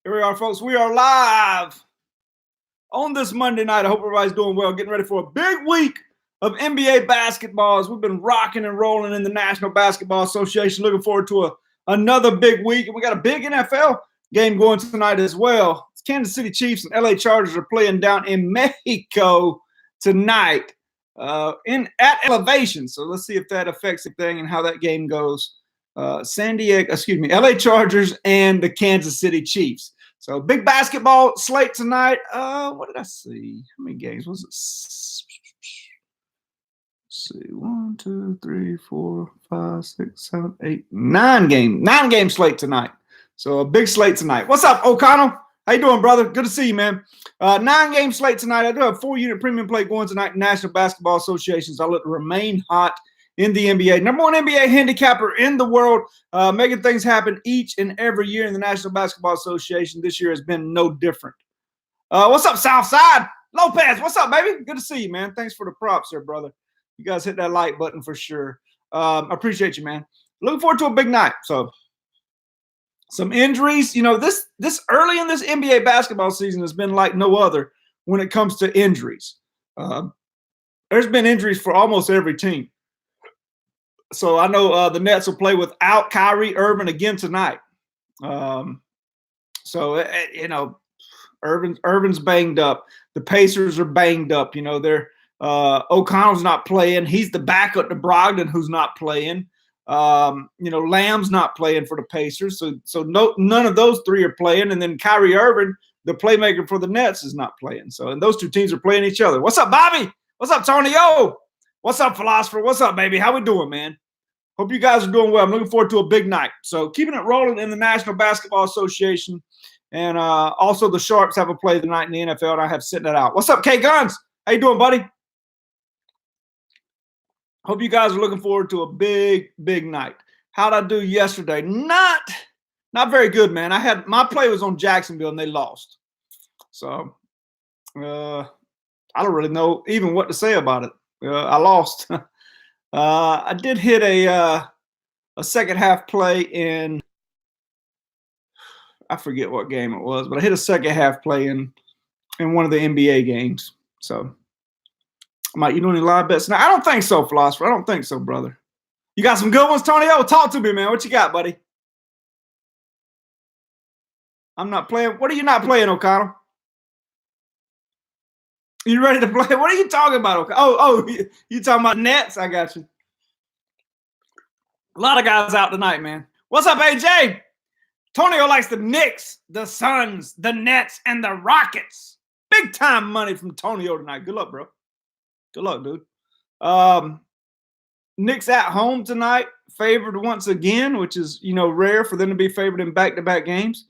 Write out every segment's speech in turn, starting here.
Here we are, folks. We are live on this Monday night. I hope everybody's doing well, getting ready for a big week of NBA basketball as we've been rocking and rolling in the National Basketball Association. Looking forward to another big week. And we got a big NFL game going tonight as well. It's Kansas City Chiefs and LA Chargers are playing down in Mexico tonight at elevation. So let's see if that affects anything and how that game goes. LA Chargers and the Kansas City Chiefs. So big basketball slate tonight. What did I see? How many games was it? Let's see, 1, 2, 3, 4, 5, 6, 7, 8, 9 game. 9-game slate tonight. So a big slate tonight. What's up, O'Connell? How you doing, brother? Good to see you, man. 9-game slate tonight. I do have 4-unit premium play going tonight in National Basketball Associations. I'll let it remain hot in the NBA. Number one NBA handicapper in the world, making things happen each and every year in the National Basketball Association. This year has been no different. What's up, Southside? Lopez, what's up, baby? Good to see you, man. Thanks for the props there, brother. You guys hit that like button for sure. I appreciate you, man. Looking forward to a big night. So some injuries. You know, this early in this NBA basketball season has been like no other when it comes to injuries. There's been injuries for almost every team. So I know the Nets will play without Kyrie Irving again tonight. Irving's banged up. The Pacers are banged up. You know, O'Connell's not playing. He's the backup to Brogdon, who's not playing. Lamb's not playing for the Pacers. So none of those three are playing. And then Kyrie Irving, the playmaker for the Nets, is not playing. So, and those two teams are playing each other. What's up, Bobby? What's up, Tony O? What's up, Philosopher? What's up, baby? How we doing, man? Hope you guys are doing well. I'm looking forward to a big night. So keeping it rolling in the National Basketball Association. And also the Sharps have a play tonight in the NFL, and I have sent that out. What's up, K Guns? How you doing, buddy? Hope you guys are looking forward to a big, big night. How'd I do yesterday? Not very good, man. My play was on Jacksonville, and they lost. So I don't really know even what to say about it. I lost. I did hit a second half play in, I forget what game it was, but I hit a second half play in one of the NBA games. So, Mike, you doing any live bets? Now, I don't think so, Philosopher. I don't think so, brother. You got some good ones, Tony? Oh, talk to me, man. What you got, buddy? I'm not playing. What are you not playing, O'Connell? You ready to play? What are you talking about? You talking about Nets? I got you. A lot of guys out tonight, man. What's up, AJ? Tonio likes the Knicks, the Suns, the Nets, and the Rockets. Big time money from Tonio tonight. Good luck, bro. Good luck, dude. Knicks at home tonight, favored once again, which is, rare for them to be favored in back-to-back games.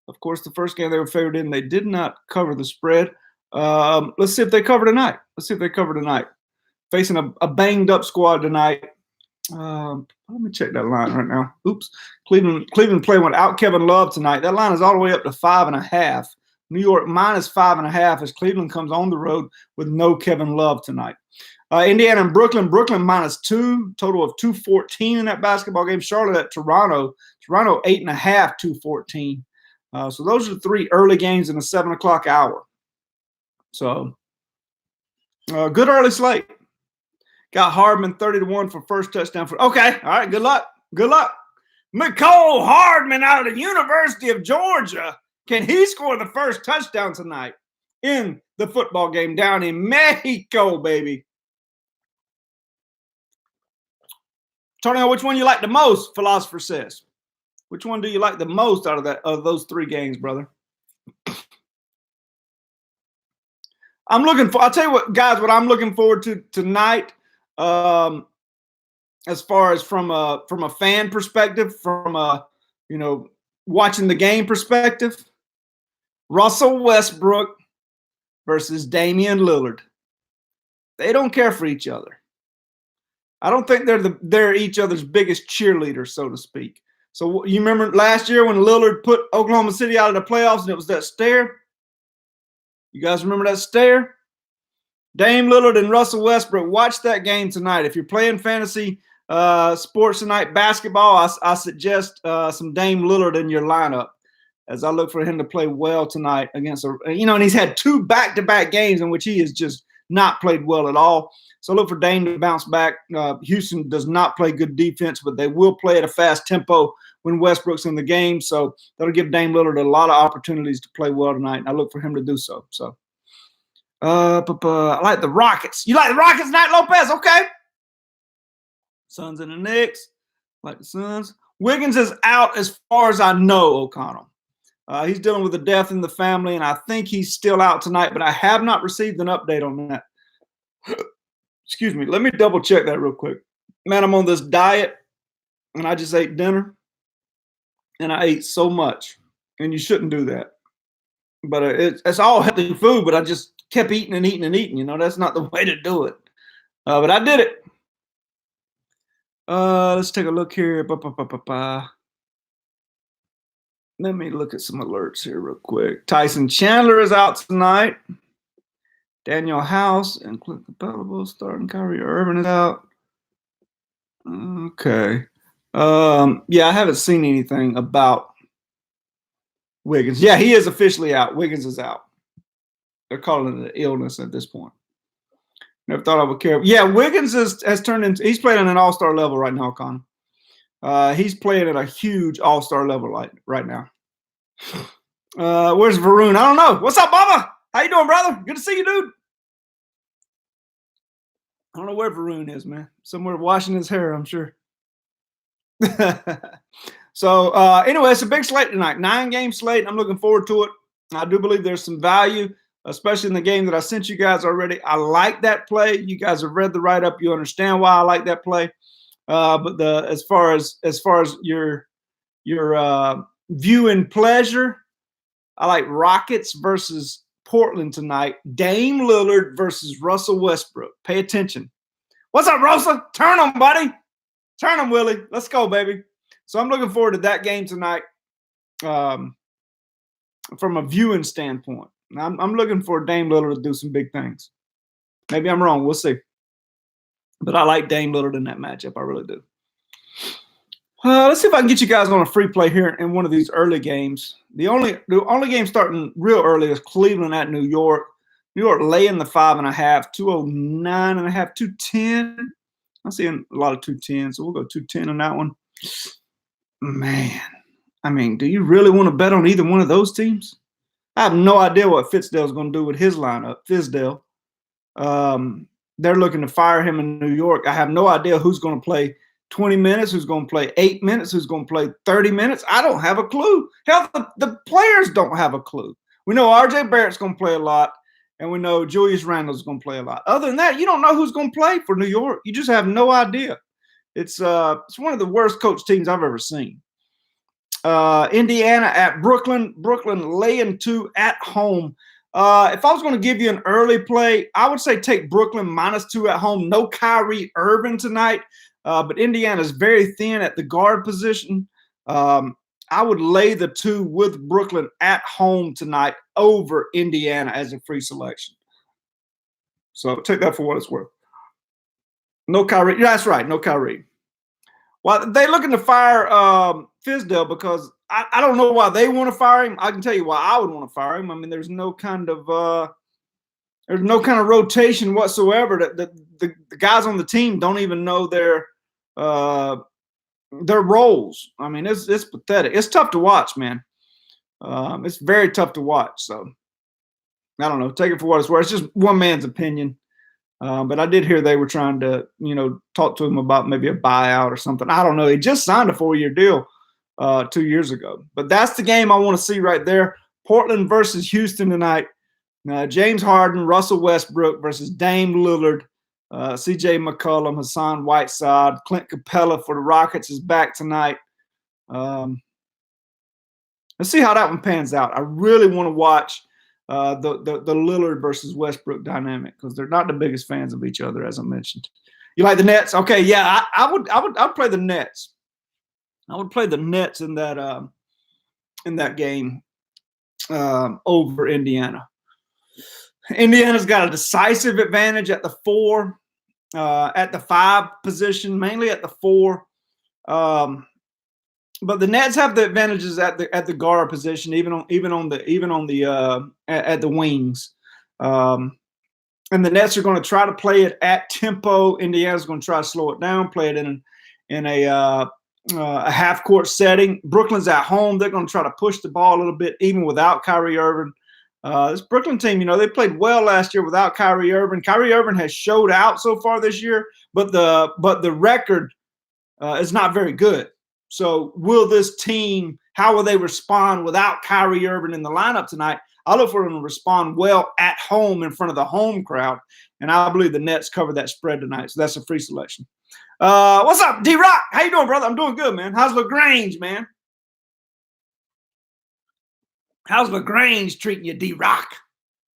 Of course, the first game they were favored in, they did not cover the spread. Let's see if they cover tonight. Facing a banged-up squad tonight. Let me check that line right now. Oops. Cleveland playing without Kevin Love tonight. That line is all the way up to 5.5. New York minus 5.5 as Cleveland comes on the road with no Kevin Love tonight. Indiana and Brooklyn minus 2, total of 214 in that basketball game. Charlotte at Toronto 8.5, 214. So those are the 3 early games in the 7 o'clock hour. So good early slate. Got Hardman 30-1 for first touchdown. Okay, all right, good luck. McCole Hardman out of the University of Georgia. Can he score the first touchdown tonight in the football game down in Mexico, baby? Tony, which one you like the most? Philosopher says. Which one do you like the most out of those 3 games, brother? I'll tell you what, guys, what I'm looking forward to tonight. As far as from a fan perspective, from a watching the game perspective, Russell Westbrook versus Damian Lillard. They don't care for each other. I don't think they're each other's biggest cheerleaders, so to speak. So you remember last year when Lillard put Oklahoma City out of the playoffs and it was that stare? You guys remember that stare? Dame Lillard and Russell Westbrook. Watch that game tonight. If you're playing fantasy sports tonight, basketball, I suggest some Dame Lillard in your lineup. as I look for him to play well tonight against and he's had 2 back-to-back games in which he has just not played well at all. So look for Dame to bounce back. Houston does not play good defense, but they will play at a fast tempo when Westbrook's in the game. So that'll give Dame Lillard a lot of opportunities to play well tonight, and I look for him to do so. So I like the Rockets. You like the Rockets tonight, Lopez? Okay. Suns and the Knicks. Like the Suns. Wiggins is out as far as I know, O'Connell. He's dealing with a death in the family, and I think he's still out tonight, but I have not received an update on that. Excuse me. Let me double check that real quick. Man, I'm on this diet, and I just ate dinner, and I ate so much, and you shouldn't do that. But it's all healthy food, but I just kept eating and eating and eating. That's not the way to do it. But I did it. Let's take a look here. Let me look at some alerts here real quick. Tyson Chandler is out tonight. Daniel House and Clint Capella starting. Kyrie Irving is out. Okay. Yeah, I haven't seen anything about Wiggins. Yeah, he is officially out. Wiggins is out. They're calling it an illness at this point. Never thought I would care. Yeah, Wiggins has turned into – he's playing at an all-star level right now, Connor. He's playing at a huge all-star level right now. Where's Varun? I don't know. What's up, Bubba? How you doing, brother? Good to see you, dude. I don't know where Varun is, man. Somewhere washing his hair, I'm sure. So, anyway, it's a big slate tonight. 9-game slate. I'm looking forward to it. I do believe there's some value, especially in the game that I sent you guys already. I like that play. You guys have read the write-up. You understand why I like that play. But as far as your viewing pleasure, I like Rockets versus Portland tonight. Dame Lillard versus Russell Westbrook. Pay attention. What's up, Rosa? Turn them, buddy. Turn them, Willie. Let's go, baby. So I'm looking forward to that game tonight from a viewing standpoint. I'm looking for Dame Lillard to do some big things. Maybe I'm wrong. We'll see. But I like Dame Lillard in that matchup. I really do. Let's see if I can get you guys on a free play here in one of these early games. The only game starting real early is Cleveland at New York. New York laying the 5.5, 209.5, 210. I'm seeing a lot of 210, so we'll go 210 on that one. Man, I mean, do you really want to bet on either one of those teams? I have no idea what Fitzdale's going to do with his lineup. Fizdale. They're looking to fire him in New York. I have no idea who's going to play 20 minutes, who's going to play 8 minutes, who's going to play 30 minutes. I don't have a clue. Hell, the players don't have a clue. We know R.J. Barrett's going to play a lot, and we know Julius Randle's going to play a lot. Other than that, you don't know who's going to play for New York. You just have no idea. It's one of the worst coach teams I've ever seen. Indiana at Brooklyn. Brooklyn laying 2 at home. If I was going to give you an early play, I would say take Brooklyn -2 at home. No Kyrie Irving tonight, but Indiana's very thin at the guard position. I would lay the 2 with Brooklyn at home tonight over Indiana as a free selection. So take that for what it's worth. No Kyrie. That's right, no Kyrie. Well, they're looking to fire Fizdale because I don't know why they want to fire him. I can tell you why I would want to fire him. I mean, there's no kind of rotation whatsoever. The guys on the team don't even know their roles. I mean, it's pathetic. It's tough to watch, man. It's very tough to watch. So I don't know. Take it for what it's worth. It's just one man's opinion. But I did hear they were trying to, talk to him about maybe a buyout or something. I don't know. He just signed a 4-year deal 2 years ago. But that's the game I want to see right there. Portland versus Houston tonight. James Harden, Russell Westbrook versus Dame Lillard, C.J. McCollum, Hassan Whiteside, Clint Capella for the Rockets is back tonight. Let's see how that one pans out. I really want to watch the Lillard versus Westbrook dynamic because they're not the biggest fans of each other, as I mentioned. You like the Nets? Okay, yeah, I would play the Nets. I would play the Nets in that game over Indiana. Indiana's got a decisive advantage at the 4, at the 5 position, mainly at the 4. but the Nets have the advantages at the guard position, even on the at the wings. And the Nets are going to try to play it at tempo. Indiana's going to try to slow it down, play it in a half court setting. Brooklyn's at home. They're going to try to push the ball a little bit, even without Kyrie Irving. This Brooklyn team, they played well last year without Kyrie Irving. Kyrie Irving has showed out so far this year, but the record is not very good. So will this team, how will they respond without Kyrie Irving in the lineup tonight? I look for them to respond well at home in front of the home crowd, and I believe the Nets cover that spread tonight. So that's a free selection. What's up, D-Rock? How you doing, brother? I'm doing good, man. How's LaGrange, man? How's LaGrange treating you, D-Rock?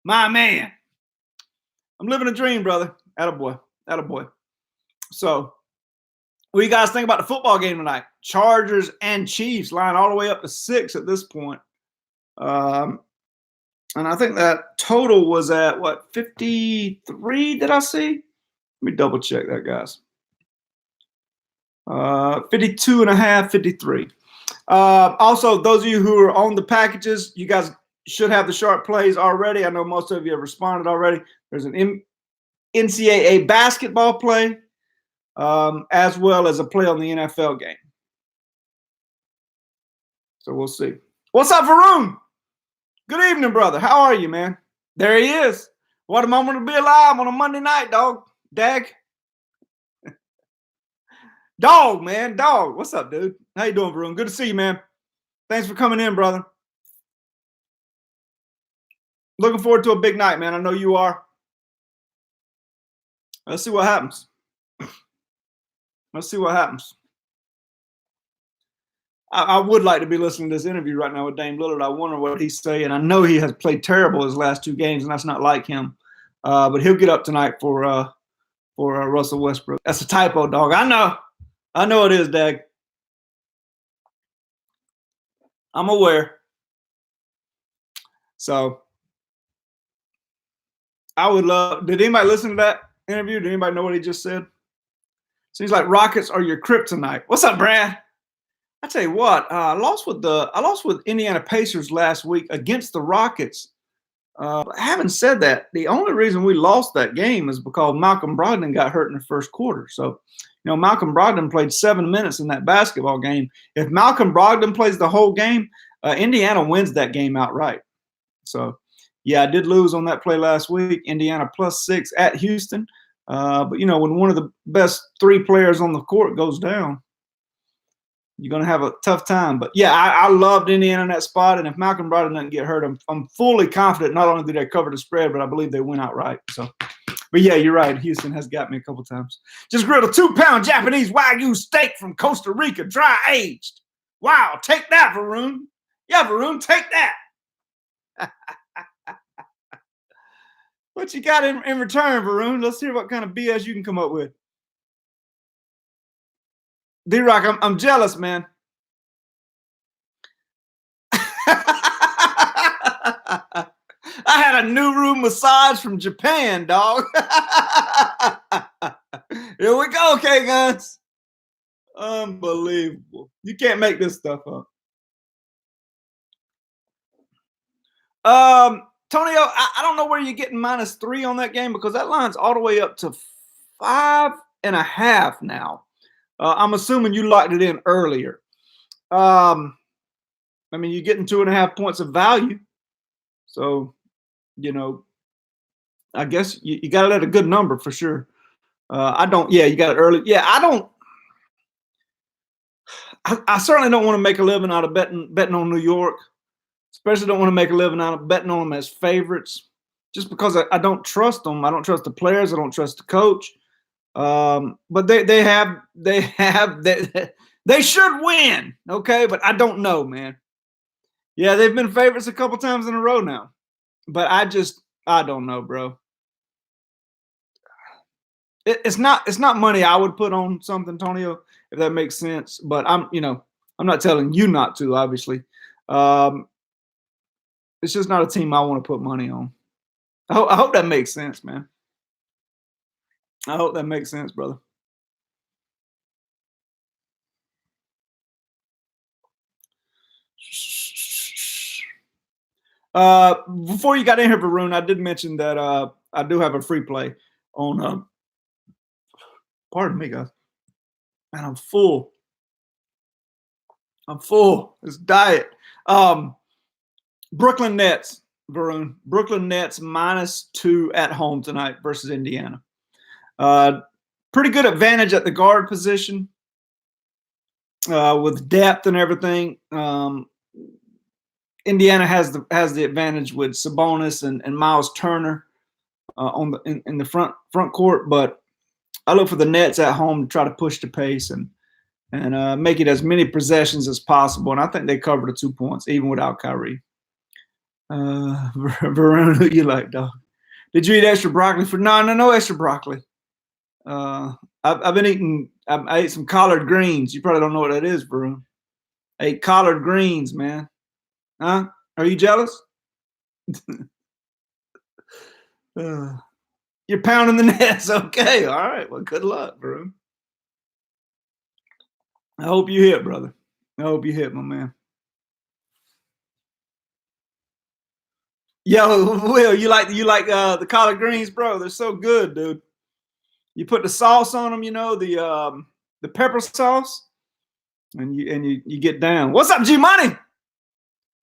My man. I'm living a dream, brother. Attaboy. Attaboy. So, what do you guys think about the football game tonight? Chargers and Chiefs line all the way up to 6 at this point. And I think that total was at, what, 53, did I see? Let me double check that, guys. 52 and a half, 53. Also, those of you who are on the packages, you guys should have the sharp plays already. I know most of you have responded already. There's an NCAA basketball play, as well as a play on the NFL game. So we'll see. What's up, Varun? Good evening, brother. How are you, man? There he is. What a moment to be alive on a Monday night, dog. Dag. Dog, man. Dog. What's up, dude? How you doing, Varun? Good to see you, man. Thanks for coming in, brother. Looking forward to a big night, man. I know you are. Let's see what happens. Let's see what happens. I would like to be listening to this interview right now with Dame Lillard. I wonder what he's saying. I know he has played terrible his last 2 games, and that's not like him. But he'll get up tonight for Russell Westbrook. That's a typo, dog. I know it is, Dag. I'm aware. So I would love. Did anybody listen to that interview? Did anybody know what he just said? Seems like Rockets are your kryptonite. What's up, Brad? I tell you what, I lost with Indiana Pacers last week against the Rockets. Having said that, the only reason we lost that game is because Malcolm Brogdon got hurt in the first quarter. So, Malcolm Brogdon played 7 minutes in that basketball game. If Malcolm Brogdon plays the whole game, Indiana wins that game outright. So, yeah, I did lose on that play last week. Indiana +6 at Houston. But, when one of the best 3 players on the court goes down, you're going to have a tough time. But, yeah, I loved Indiana in that spot. And if Malcolm Brogdon doesn't get hurt, I'm fully confident not only do they cover the spread, but I believe they win outright. So, but, yeah, you're right. Houston has got me a couple times. Just grilled a 2-pound Japanese Wagyu steak from Costa Rica, dry aged. Wow, take that, Varun. Yeah, Varun, take that. What you got in return, Varun? Let's hear what kind of BS you can come up with. D-Rock, I'm jealous, man. I had a new room massage from Japan, dog. Here we go, K-Guns. Unbelievable. You can't make this stuff up. Tonio, I don't know where you're getting -3 on that game because that line's all the way up to 5.5 now. I'm assuming you locked it in earlier. You're getting 2.5 points of value. So, I guess you got it at a good number for sure. You got it early. Yeah, I certainly don't want to make a living out of betting on New York. Especially don't want to make a living out of betting on them as favorites just because I don't trust them. I don't trust the players. I don't trust the coach. But they should win. Okay. But I don't know, man. Yeah. They've been favorites a couple times in a row now, but I don't know, bro. It's not money I would put on something, Tonio, if that makes sense. But I'm not telling you not to, obviously. It's just not a team I want to put money on. I hope that makes sense, man. I hope that makes sense, brother. Before you got in here, Varun, I did mention that I do have a free play on. Pardon me, guys, and I'm full. It's diet. Brooklyn Nets, Varun. Brooklyn Nets -2 at home tonight versus Indiana. Pretty good advantage at the guard position with depth and everything. Indiana has the advantage with Sabonis and Miles Turner on the in the front court, but I look for the Nets at home to try to push the pace and make it as many possessions as possible. And I think they cover the 2 points even without Kyrie. Varun, who you like, dog? Did you eat extra broccoli for? No extra broccoli. I've been eating. I ate some collard greens. You probably don't know what that is, Varun. I ate collard greens, man. Huh? Are you jealous? You're pounding the nets. Okay. All right. Well, good luck, bro. I hope you hit, brother. I hope you hit, my man. Yo, Will, you like the collard greens, bro? They're so good, dude. You put the sauce on them, you know, the pepper sauce, and you get down. What's up, G Money?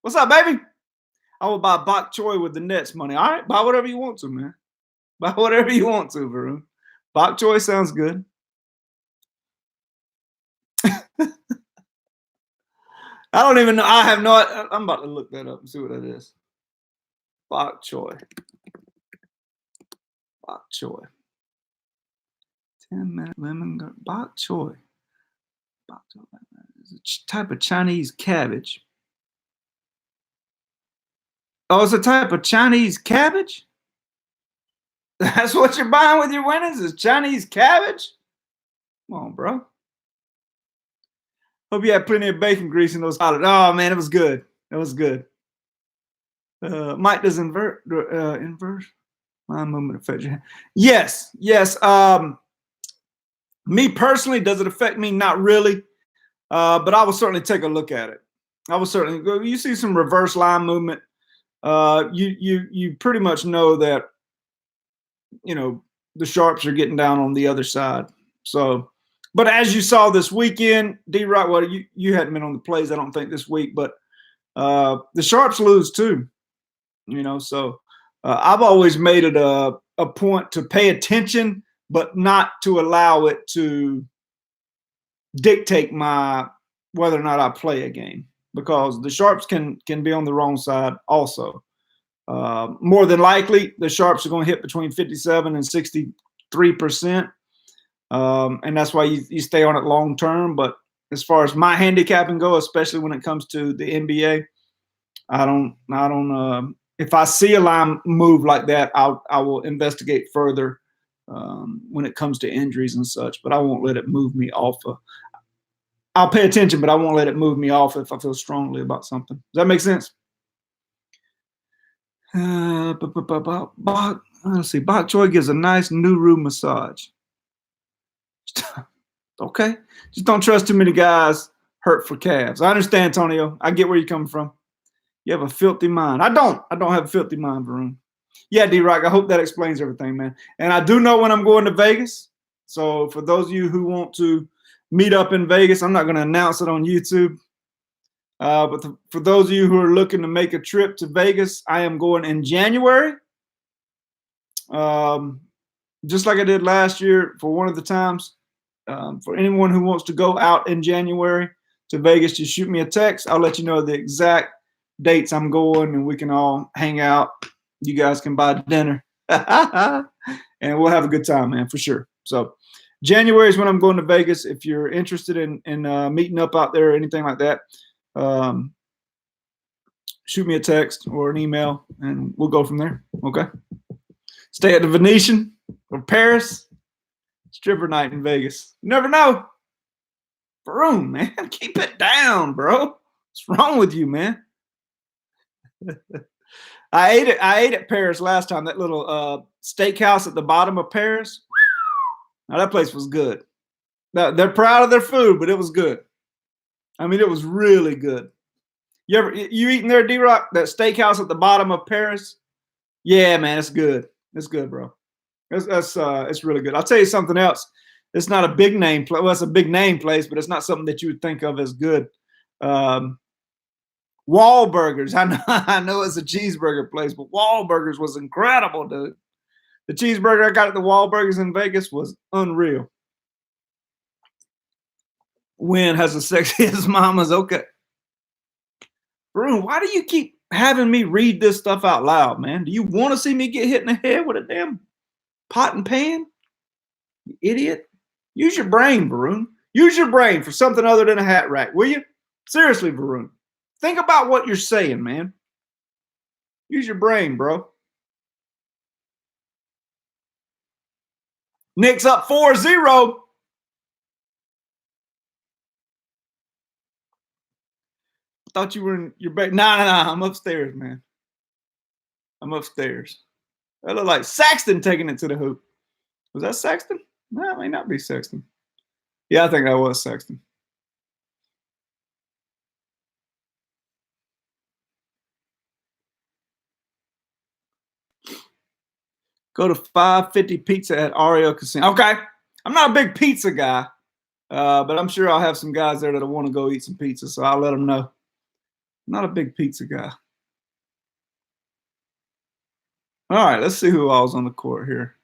What's up, baby? I will buy bok choy with the Nets money. All right, buy whatever you want to, man. Buy whatever you want to, Varun. Bok choy sounds good. I don't even know. I have no. I'm about to look that up and see what that is. Bok choy. Bok choy. 10-minute lemon bok choy. Bok choy is a type of Chinese cabbage. Oh, it's a type of Chinese cabbage? That's what you're buying with your winnings? Is Chinese cabbage? Come on, bro. Hope you had plenty of bacon grease in those salads. Oh, man, it was good. It was good. Mike does inverse line movement affect your hand. Yes. Me personally, does it affect me? Not really. But I will certainly take a look at it. I will certainly go. You see some reverse line movement. You pretty much know that, you know, the sharps are getting down on the other side. So, but as you saw this weekend, D-Rock, well, you hadn't been on the plays, I don't think, this week, but the sharps lose too, you know. So I've always made it a point to pay attention, but not to allow it to dictate whether or not I play a game, because the sharps can be on the wrong side also. More than likely, the sharps are going to hit between 57 and 63%, and that's why you stay on it long term. But as far as my handicapping go, especially when it comes to the NBA, I don't. If I see a line move like that, I will investigate further when it comes to injuries and such. But I won't let it move me off. I'll pay attention, but I won't let it move me off if I feel strongly about something. Does that make sense? Let's see. Bok choy gives a nice Nuru massage. Okay. Just don't trust too many guys hurt for calves. I understand, Antonio. I get where you're coming from. You have a filthy mind. I don't have a filthy mind, Varun. Yeah, D-Rock, I hope that explains everything, man. And I do know when I'm going to Vegas. So for those of you who want to meet up in Vegas, I'm not going to announce it on YouTube. But for those of you who are looking to make a trip to Vegas, I am going in January. Just like I did last year for one of the times. For anyone who wants to go out in January to Vegas, just shoot me a text. I'll let you know the exact dates I'm going, and we can all hang out. You guys can buy dinner. And we'll have a good time, man, for sure. So January is when I'm going to Vegas. If you're interested in meeting up out there or anything like that, shoot me a text or an email, and we'll go from there. Okay. Stay at the Venetian or Paris. Stripper night in Vegas. You never know. Varun, man, keep it down, bro. What's wrong with you, man? I ate at Paris last time. That little steakhouse at the bottom of Paris. Now that place was good. Now, they're proud of their food, but it was good. I mean, it was really good. You eating there, D-Rock? That steakhouse at the bottom of Paris? Yeah, man, it's good. It's good, bro. It's really good. I'll tell you something else. It's not a big name place. Well, it's a big name place, but it's not something that you would think of as good. Wahlburgers. I know it's a cheeseburger place, but Wahlburgers was incredible, dude. The cheeseburger I got at the Wahlburgers in Vegas was unreal. Win has the sexiest mamas. Okay. Varun, why do you keep having me read this stuff out loud, man? Do you want to see me get hit in the head with a damn pot and pan? You idiot. Use your brain, Varun. Use your brain for something other than a hat rack, will you? Seriously, Varun. Think about what you're saying, man. Use your brain, bro. Knicks up 4-0. Thought you were in your bed. Nah. I'm upstairs, man. I'm upstairs. That looked like Saxton taking it to the hoop. Was that Saxton? No, it may not be Saxton. Yeah, I think that was Saxton. Go to 550 Pizza at Ario Casino. Okay. I'm not a big pizza guy, but I'm sure I'll have some guys there that'll want to go eat some pizza, so I'll let them know. I'm not a big pizza guy. All right, let's see who all's on the court here.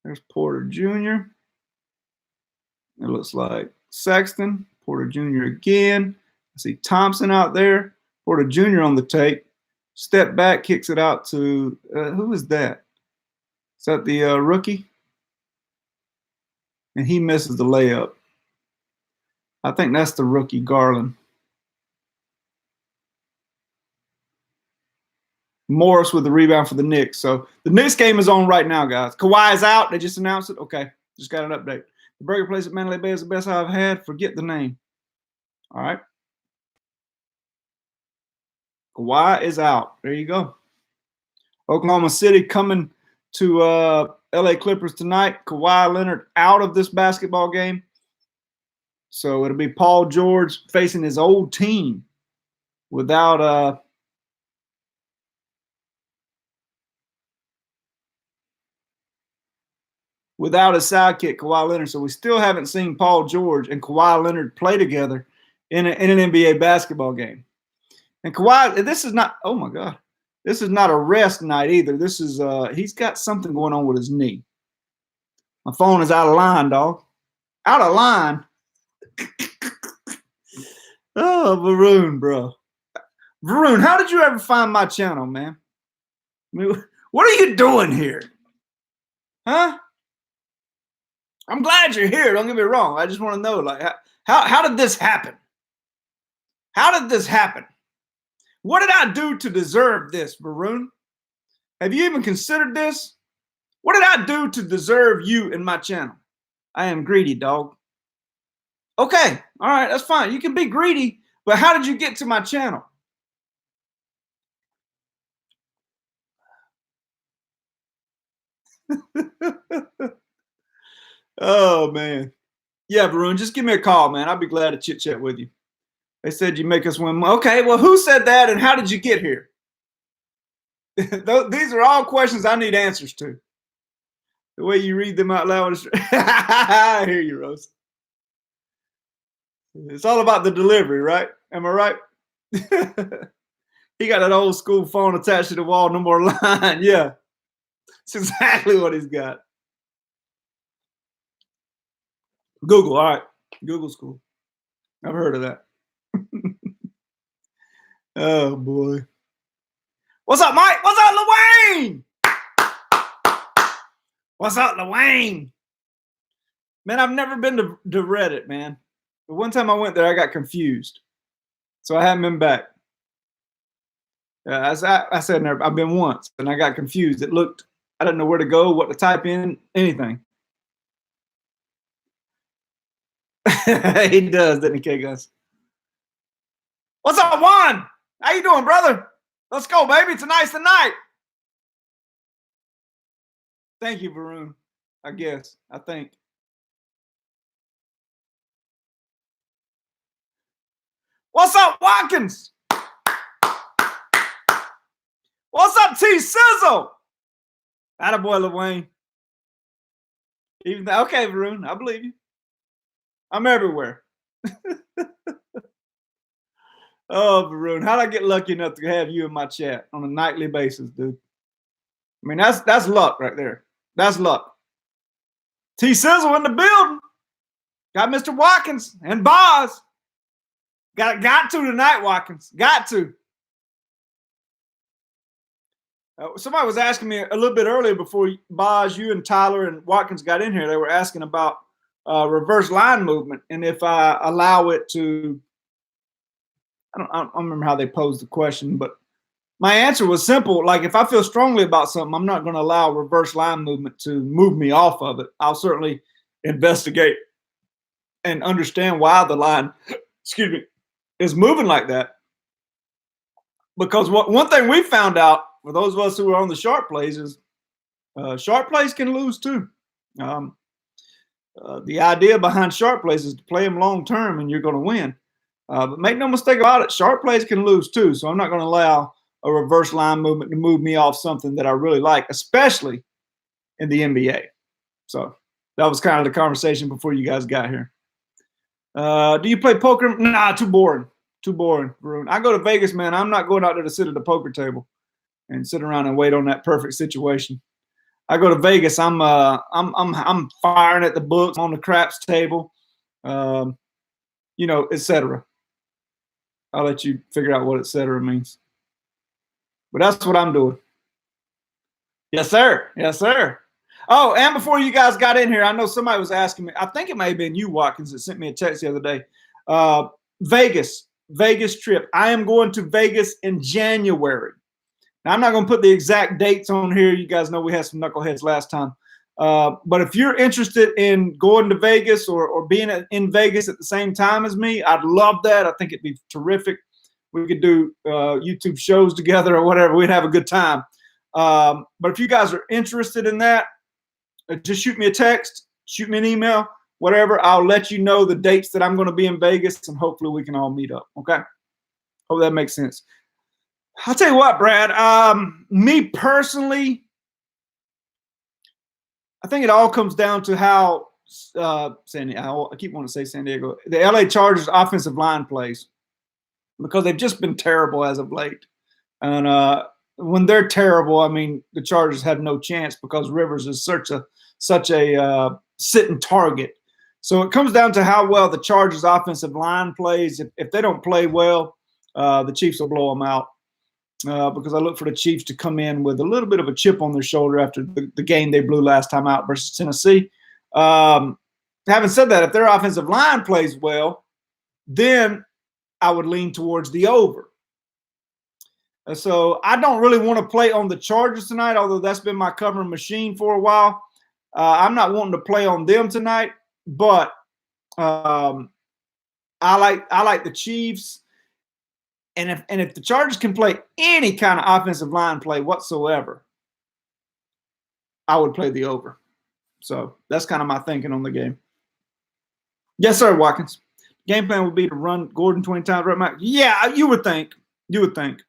There's Porter Jr. It looks like Sexton, Porter Jr. again. I see Thompson out there. Porter Jr. on the tape. Step back, kicks it out to who is that? Is that the rookie? And he misses the layup. I think that's the rookie, Garland. Morris with the rebound for the Knicks. So the Knicks game is on right now, guys. Kawhi is out. They just announced it. Okay, just got an update. The burger place at Mandalay Bay is the best I've had. Forget the name. All right. Kawhi is out. There you go. Oklahoma City coming to LA Clippers tonight. Kawhi Leonard out of this basketball game. So it'll be Paul George facing his old team without his sidekick, Kawhi Leonard. So we still haven't seen Paul George and Kawhi Leonard play together in an NBA basketball game. And Kawhi, this is not, oh my God, this is not a rest night either. This is, he's got something going on with his knee. My phone is out of line, dog. Out of line. Oh, Varun, bro. Varun, how did you ever find my channel, man? I mean, what are you doing here? Huh? I'm glad you're here. Don't get me wrong. I just want to know, like, how did this happen? How did this happen? What did I do to deserve this, Varun? Have you even considered this? What did I do to deserve you in my channel? I am greedy, dog. Okay, all right, that's fine. You can be greedy, but how did you get to my channel? Oh, man. Yeah, Varun, just give me a call, man. I'll be glad to chit chat with you. They said you make us win. Okay, well, who said that and how did you get here? These are all questions I need answers to. The way you read them out loud is. I hear you, Rose. It's all about the delivery, right? Am I right? He got that old school phone attached to the wall, no more line. Yeah, it's exactly what he's got. Google, all right. Google's cool. I've heard of that. Oh, boy. What's up, Mike? What's up, Lil What's up, Lil Man, I've never been to Reddit, man. The one time I went there, I got confused. So I haven't been back. I said never. I've been once, and I got confused. It looked, I didn't know where to go, what to type in, anything. He does, doesn't he, K-Guns? What's up, Juan? How you doing, brother? Let's go, baby. Tonight's the night. Thank you, Varun. I guess. I think. What's up, Watkins? What's up, T Sizzle? Attaboy, Lil Wayne. Okay, Varun, I believe you. I'm everywhere. Oh, Varun, how'd I get lucky enough to have you in my chat on a nightly basis, dude? I mean, that's luck right there. That's luck. T Sizzle in the building. Got Mr. Watkins and Boz. Got to tonight, Watkins. Got to. Somebody was asking me a little bit earlier before Boz, you and Tyler and Watkins got in here. They were asking about reverse line movement and if I allow it to. I don't remember how they posed the question, but my answer was simple. Like, if I feel strongly about something, I'm not going to allow reverse line movement to move me off of it. I'll certainly investigate and understand why the line, excuse me, is moving like that. Because one thing we found out for those of us who are on the sharp plays is sharp plays can lose too. The idea behind sharp plays is to play them long term and you're going to win. But make no mistake about it, sharp plays can lose too. So I'm not going to allow a reverse line movement to move me off something that I really like, especially in the NBA. So that was kind of the conversation before you guys got here. Do you play poker? Nah, too boring. Too boring, Varun. I go to Vegas, man. I'm not going out there to sit at the poker table and sit around and wait on that perfect situation. I go to Vegas. I'm firing at the books on the craps table, etc. I'll let you figure out what etc. means. But that's what I'm doing. Yes, sir. Yes, sir. Oh, and before you guys got in here, I know somebody was asking me. I think it may have been you, Watkins, that sent me a text the other day. Vegas trip. I am going to Vegas in January. Now, I'm not going to put the exact dates on here. You guys know we had some knuckleheads last time. But if you're interested in going to Vegas or being in Vegas at the same time as me, I'd love that. I think it'd be terrific. We could do YouTube shows together or whatever. We'd have a good time. But if you guys are interested in that, just shoot me a text, shoot me an email, whatever. I'll let you know the dates that I'm going to be in Vegas, and hopefully we can all meet up. Okay? Hope that makes sense. I'll tell you what, Brad. Me personally, I think it all comes down to how I keep wanting to say San Diego, the LA Chargers offensive line plays, because they've just been terrible as of late. And when they're terrible, I mean, the Chargers have no chance because Rivers is such a sitting target. So it comes down to how well the Chargers offensive line plays. If they don't play well, the Chiefs will blow them out. Because I look for the Chiefs to come in with a little bit of a chip on their shoulder after the game they blew last time out versus Tennessee. Having said that, if their offensive line plays well, then I would lean towards the over. So I don't really want to play on the Chargers tonight, although that's been my covering machine for a while. I'm not wanting to play on them tonight, but I like the Chiefs. And if the Chargers can play any kind of offensive line play whatsoever, I would play the over. So that's kind of my thinking on the game. Yes, sir, Watkins. Game plan would be to run Gordon 20 times. Right, Mike? Yeah, you would think. You would think.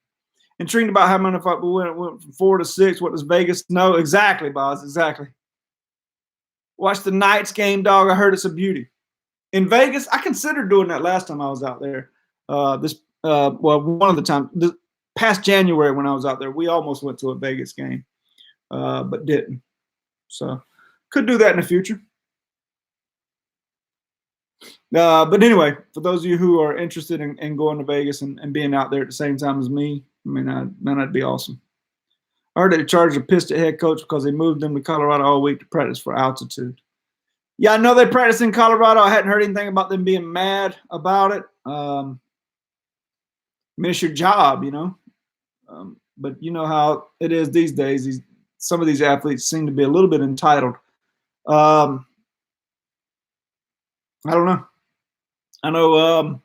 Intrigued about how many we went from 4 to 6. What does Vegas know? Exactly, boss. Exactly. Watch the Knights game, dog. I heard it's a beauty. In Vegas, I considered doing that last time I was out there. One of the times, past January when I was out there, we almost went to a Vegas game, but didn't. So could do that in the future. But anyway, for those of you who are interested in going to Vegas and being out there at the same time as me, I mean, that'd be awesome. I heard that the Chargers are pissed at head coach because they moved them to Colorado all week to practice for altitude. Yeah, I know they practice in Colorado. I hadn't heard anything about them being mad about it. Miss your job, you know. But you know how it is these days. Some of these athletes seem to be a little bit entitled. I don't know. I know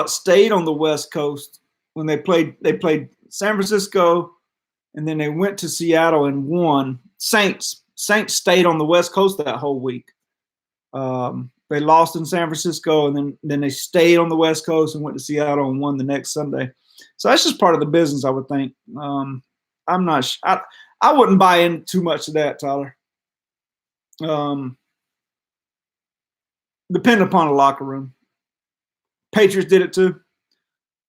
stayed on the West Coast when they played San Francisco, and then they went to Seattle and won. Saints stayed on the West Coast that whole week. They lost in San Francisco, and then they stayed on the West Coast and went to Seattle and won the next Sunday. So that's just part of the business, I would think. I'm not. I wouldn't buy in too much of that, Tyler. Depending upon the locker room. Patriots did it too.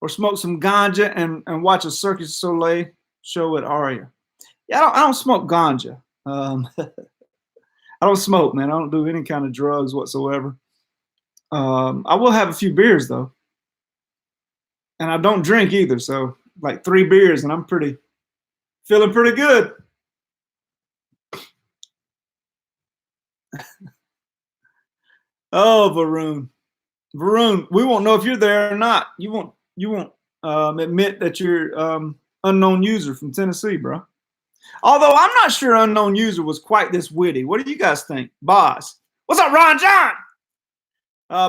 Or smoke some ganja and watch a Cirque du Soleil show at Aria. Yeah, I don't smoke ganja. I don't smoke, man. I don't do any kind of drugs whatsoever. I will have a few beers though, and I don't drink either. So like 3 beers, and I'm feeling pretty good. Oh, Varun, we won't know if you're there or not. You won't admit that you're unknown user from Tennessee, bro. Although I'm not sure unknown user was quite this witty. What do you guys think? Boz. What's up, Ron John?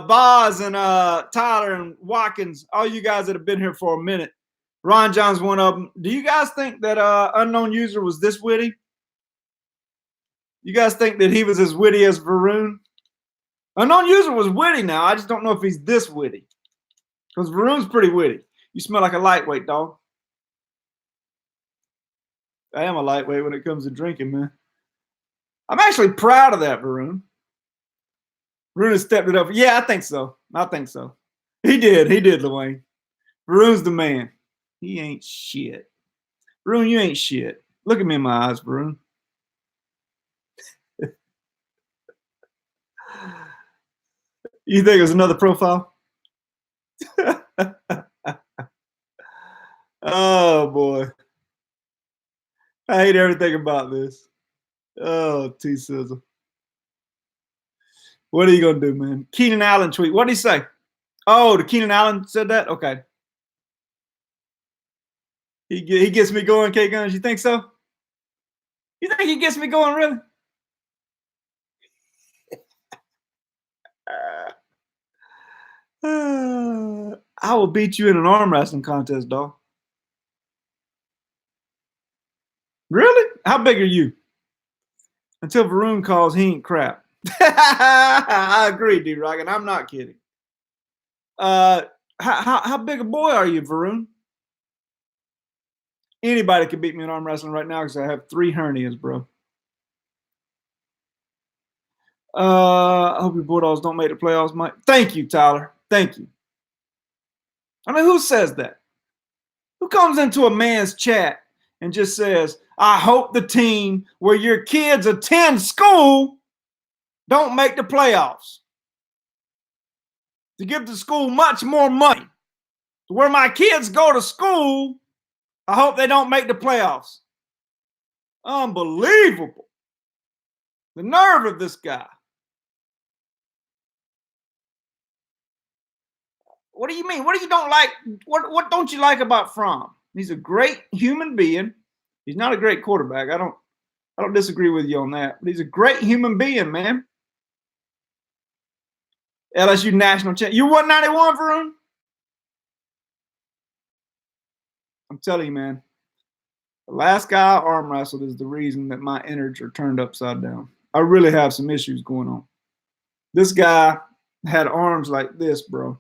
Boz and Tyler and Watkins, all you guys that have been here for a minute. Ron John's one of them. Do you guys think that unknown user was this witty? You guys think that he was as witty as Varun? Unknown user was witty now. I just don't know if he's this witty. Because Varun's pretty witty. You smell like a lightweight, dog. I am a lightweight when it comes to drinking, man. I'm actually proud of that, Varun. Varun has stepped it up. Yeah, I think so. He did, Dwayne. Varun's the man. He ain't shit. Varun, you ain't shit. Look at me in my eyes, Varun. You think it was another profile? Oh, boy. I hate everything about this. Oh, T-Sizzle. What are you going to do, man? Keenan Allen tweet. What did he say? Oh, the Keenan Allen said that? Okay. He gets me going, K-Guns. You think so? You think he gets me going, really? I will beat you in an arm wrestling contest, dog. Really? How big are you? Until Varun calls, he ain't crap. I agree, D-Rock, and I'm not kidding. How big a boy are you, Varun? Anybody can beat me in arm wrestling right now because I have 3 hernias, bro. I hope your Bulldogs don't make the playoffs, Mike. Thank you, Tyler. Thank you. I mean, who says that? Who comes into a man's chat and just says, I hope the team where your kids attend school don't make the playoffs? To give the school much more money. Where my kids go to school, I hope they don't make the playoffs. Unbelievable. The nerve of this guy. What do you mean? What do you don't like? What don't you like about Fromm? He's a great human being. He's not a great quarterback. I don't disagree with you on that. But he's a great human being, man. LSU national champ. You won 91, Varun? I'm telling you, man. The last guy I arm wrestled is the reason that my innards are turned upside down. I really have some issues going on. This guy had arms like this, bro.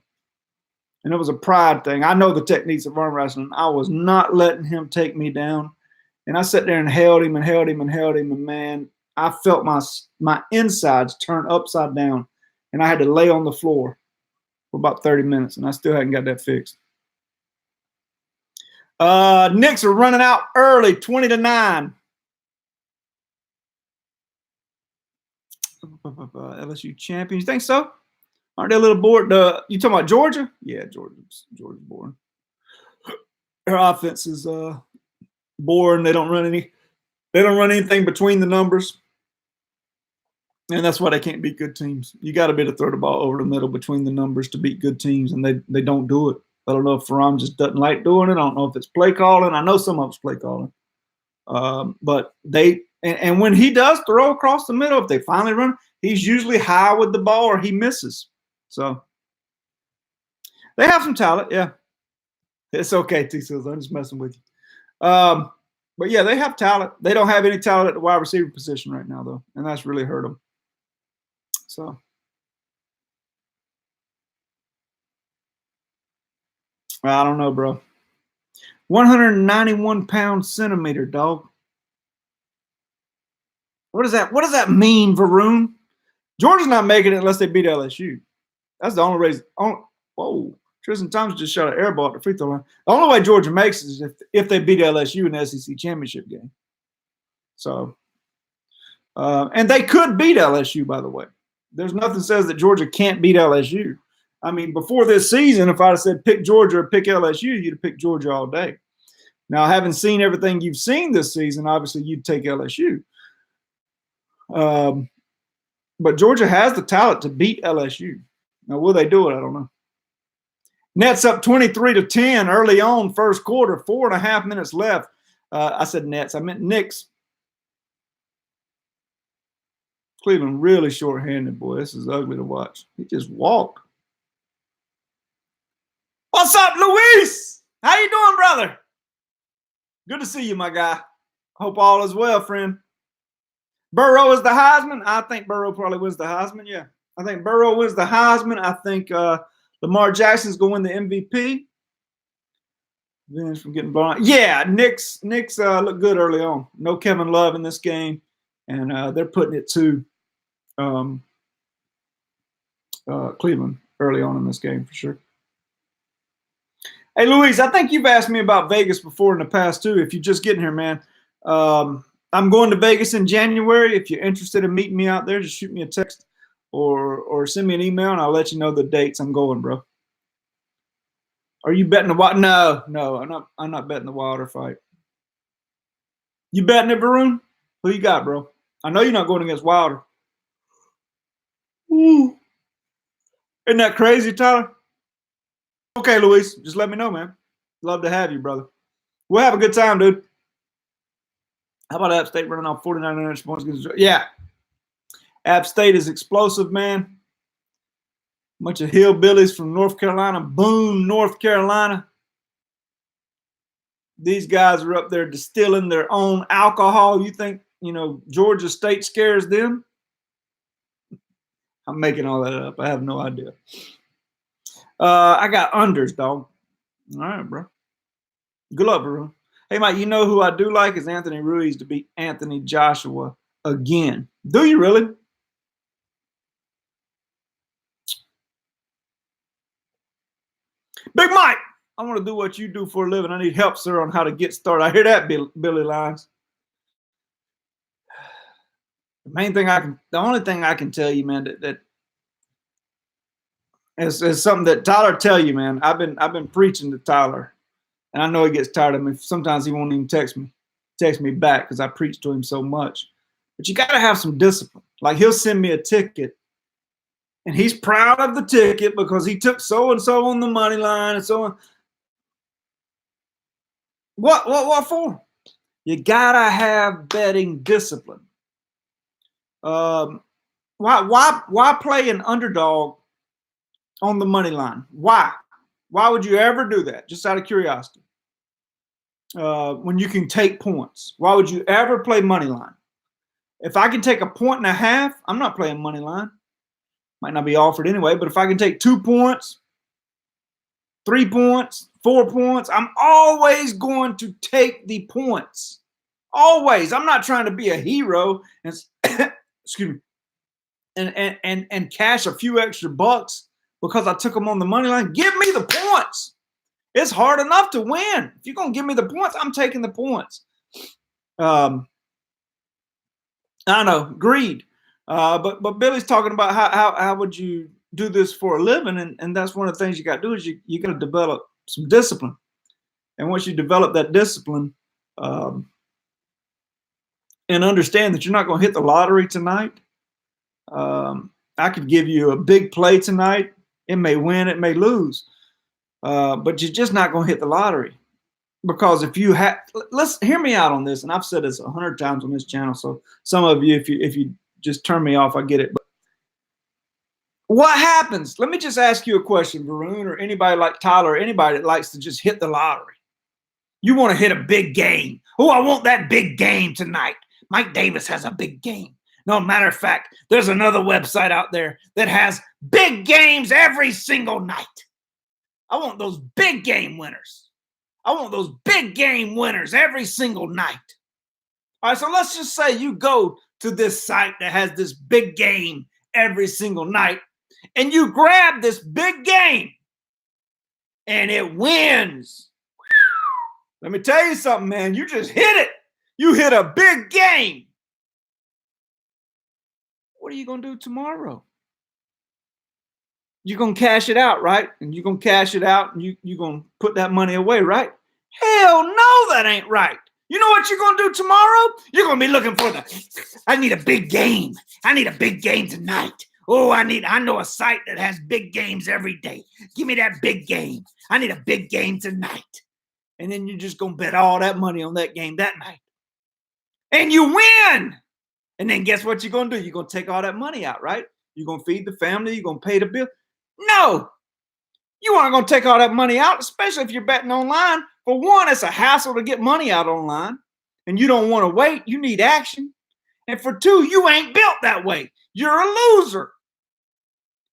And it was a pride thing. I know the techniques of arm wrestling. I was not letting him take me down. And I sat there and held him. And man, I felt my insides turn upside down. And I had to lay on the floor for about 30 minutes. And I still hadn't got that fixed. Knicks are running out early, 20-9. LSU champions. You think so? Aren't they a little bored? You talking about Georgia? Yeah, Georgia's boring. Their offense is boring. They don't run anything between the numbers. And that's why they can't beat good teams. You got to be able to throw the ball over the middle between the numbers to beat good teams, and they don't do it. I don't know if Fromm just doesn't like doing it. I don't know if it's play calling. I know some of it's play calling. But and when he does throw across the middle, if they finally run, he's usually high with the ball or he misses. So they have some talent, yeah. It's okay, T-Sills. I'm just messing with you. But yeah, they have talent. They don't have any talent at the wide receiver position right now, though, and that's really hurt them. So I don't know, bro. 191 pound centimeter, dog. What does that mean, Varun? Georgia's not making it unless they beat LSU. That's the only reason. Whoa. Tristan Thompson just shot an air ball at the free throw line. The only way Georgia makes it is if they beat LSU in the SEC championship game. So, and they could beat LSU, by the way. There's nothing says that Georgia can't beat LSU. I mean, before this season, if I'd have said pick Georgia or pick LSU, you'd have picked Georgia all day. Now, having seen everything you've seen this season, obviously you'd take LSU. But Georgia has the talent to beat LSU. Now, will they do it? I don't know. Nets up 23-10 early on, first quarter, 4.5 minutes left. I said Nets. I meant Knicks. Cleveland really short-handed, boy. This is ugly to watch. He just walked. What's up, Luis? How you doing, brother? Good to see you, my guy. Hope all is well, friend. Burrow is the Heisman. I think Burrow probably wins the Heisman. Yeah, I think Burrow wins the Heisman. I think Lamar Jackson's going to win the MVP. Vince from getting blown. Yeah, Knicks look good early on. No Kevin Love in this game, and they're putting it to Cleveland early on in this game for sure. Hey, Luis, I think you've asked me about Vegas before in the past too. If you're just getting here, man, I'm going to Vegas in January. If you're interested in meeting me out there, just shoot me a text or send me an email, and I'll let you know the dates I'm going, bro. Are you betting the Wilder? No, I'm not betting the Wilder fight. You betting it, Varun? Who you got, bro? I know you're not going against Wilder. Ooh. Isn't that crazy, Tyler? Okay, Luis, just let me know, man. Love to have you, brother. We'll have a good time, dude. How about App State running off 49 points? Yeah. App State is explosive, man. Bunch of hillbillies from North Carolina. Boone, North Carolina. These guys are up there distilling their own alcohol. You think, Georgia State scares them? I'm making all that up. I have no idea. I got unders, dog. All right, bro. Good luck, bro. Hey, Mike, you know who I do like is Anthony Ruiz to beat Anthony Joshua again. Do you really? Big Mike, I want to do what you do for a living. I need help, sir, on how to get started. I hear that, Billy Lyons. The only thing I can tell you, man, that is something that Tyler tell you, man. I've been preaching to Tyler, and I know he gets tired of me. Sometimes he won't even text me back because I preach to him so much. But you got to have some discipline. Like, he'll send me a ticket, and he's proud of the ticket because he took so and so on the money line and so on. What for? You gotta have betting discipline. Why play an underdog on the money line? Why would you ever do that? Just out of curiosity. When you can take points, why would you ever play money line? If I can take 1.5 points, I'm not playing money line. Might not be offered anyway, but if I can take 2 points, 3 points, 4 points, I'm always going to take the points. Always. I'm not trying to be a hero and excuse me, and cash a few extra bucks because I took them on the money line. Give me the points. It's hard enough to win. If you're gonna give me the points, I'm taking the points. I know, greed. But Billy's talking about how would you do this for a living, and that's one of the things you got to do is you got to develop some discipline. And once you develop that discipline, and understand that you're not going to hit the lottery tonight, I could give you a big play tonight. It may win, it may lose, but you're just not going to hit the lottery. Because if you let's hear me out on this, and I've said this 100 times on this channel, so some of you, if you just turn me off, I get it. But what happens? Let me just ask you a question, Varun, or anybody like Tyler, or anybody that likes to just hit the lottery. You want to hit a big game. Oh, I want that big game tonight. Mike Davis has a big game. No, matter of fact, there's another website out there that has big games every single night. I want those big game winners. I want those big game winners every single night. All right, so let's just say you go to this site that has this big game every single night, and you grab this big game, and it wins. Let me tell you something, man. You just hit it. You hit a big game. What are you going to do tomorrow? You're going to cash it out, right? And you're going to cash it out, and you're going to put that money away, right? Hell no, that ain't right. You know what you're going to do tomorrow? You're going to be looking for I need a big game. I need a big game tonight. Oh, I know a site that has big games every day. Give me that big game. I need a big game tonight. And then you're just going to bet all that money on that game that night. And you win. And then guess what you're going to do? You're going to take all that money out, right? You're going to feed the family. You're going to pay the bill. No. You aren't going to take all that money out, especially if you're betting online. For one, it's a hassle to get money out online, and you don't want to wait. You need action. And for two, you ain't built that way. You're a loser.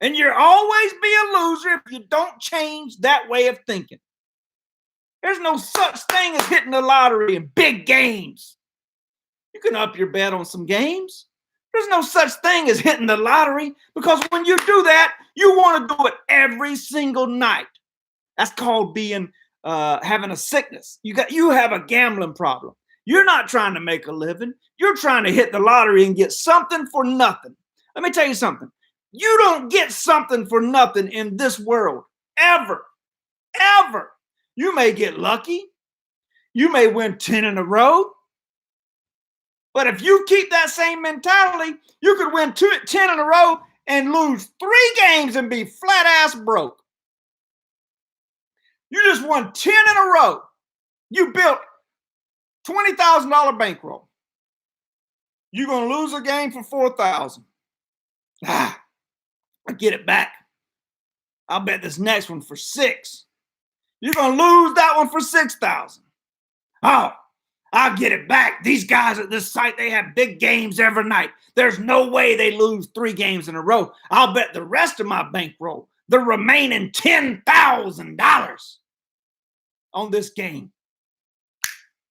And you'll always be a loser if you don't change that way of thinking. There's no such thing as hitting the lottery in big games. You can up your bet on some games. There's no such thing as hitting the lottery, because when you do that, you want to do it every single night. That's called having a sickness. You have a gambling problem. You're not trying to make a living. You're trying to hit the lottery and get something for nothing. Let me tell you something. You don't get something for nothing in this world, ever, ever. You may get lucky. You may win 10 in a row. But if you keep that same mentality, you could win 10 in a row and lose 3 games and be flat ass broke. You just won 10 in a row. You built $20,000 bankroll. You're going to lose a game for $4,000. I get it back. I'll bet this next one for $6,000. You're going to lose that one for $6,000. Oh, I'll get it back. These guys at this site, they have big games every night. There's no way they lose 3 games in a row. I'll bet the rest of my bankroll, the remaining $10,000 on this game.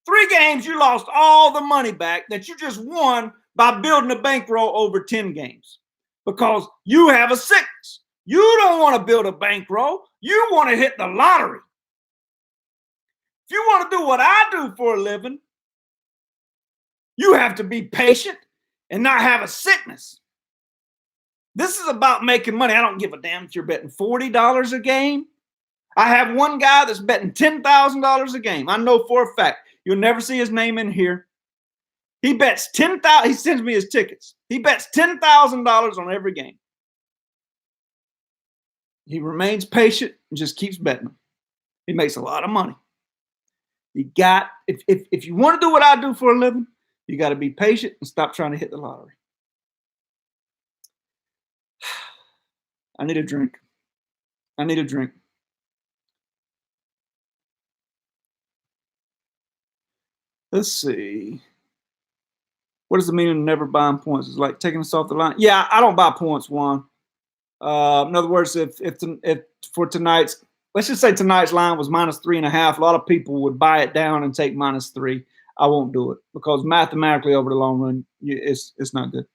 3 games, you lost all the money back that you just won by building a bankroll over 10 games, because you have a sickness. You don't want to build a bankroll. You want to hit the lottery. If you want to do what I do for a living, you have to be patient and not have a sickness. This is about making money. I don't give a damn if you're betting $40 a game. I have one guy that's betting $10,000 a game. I know for a fact. You'll never see his name in here. He bets $10,000. He sends me his tickets. He bets $10,000 on every game. He remains patient and just keeps betting them. He makes a lot of money. If you want to do what I do for a living, you got to be patient and stop trying to hit the lottery. I need a drink. I need a drink. Let's see. What does the meaning of never buying points? It's like taking us off the line. Yeah, I don't buy points, Juan. In other words, if for tonight's, let's just say tonight's line was -3.5, a lot of people would buy it down and take -3. I won't do it because mathematically over the long run, it's not good.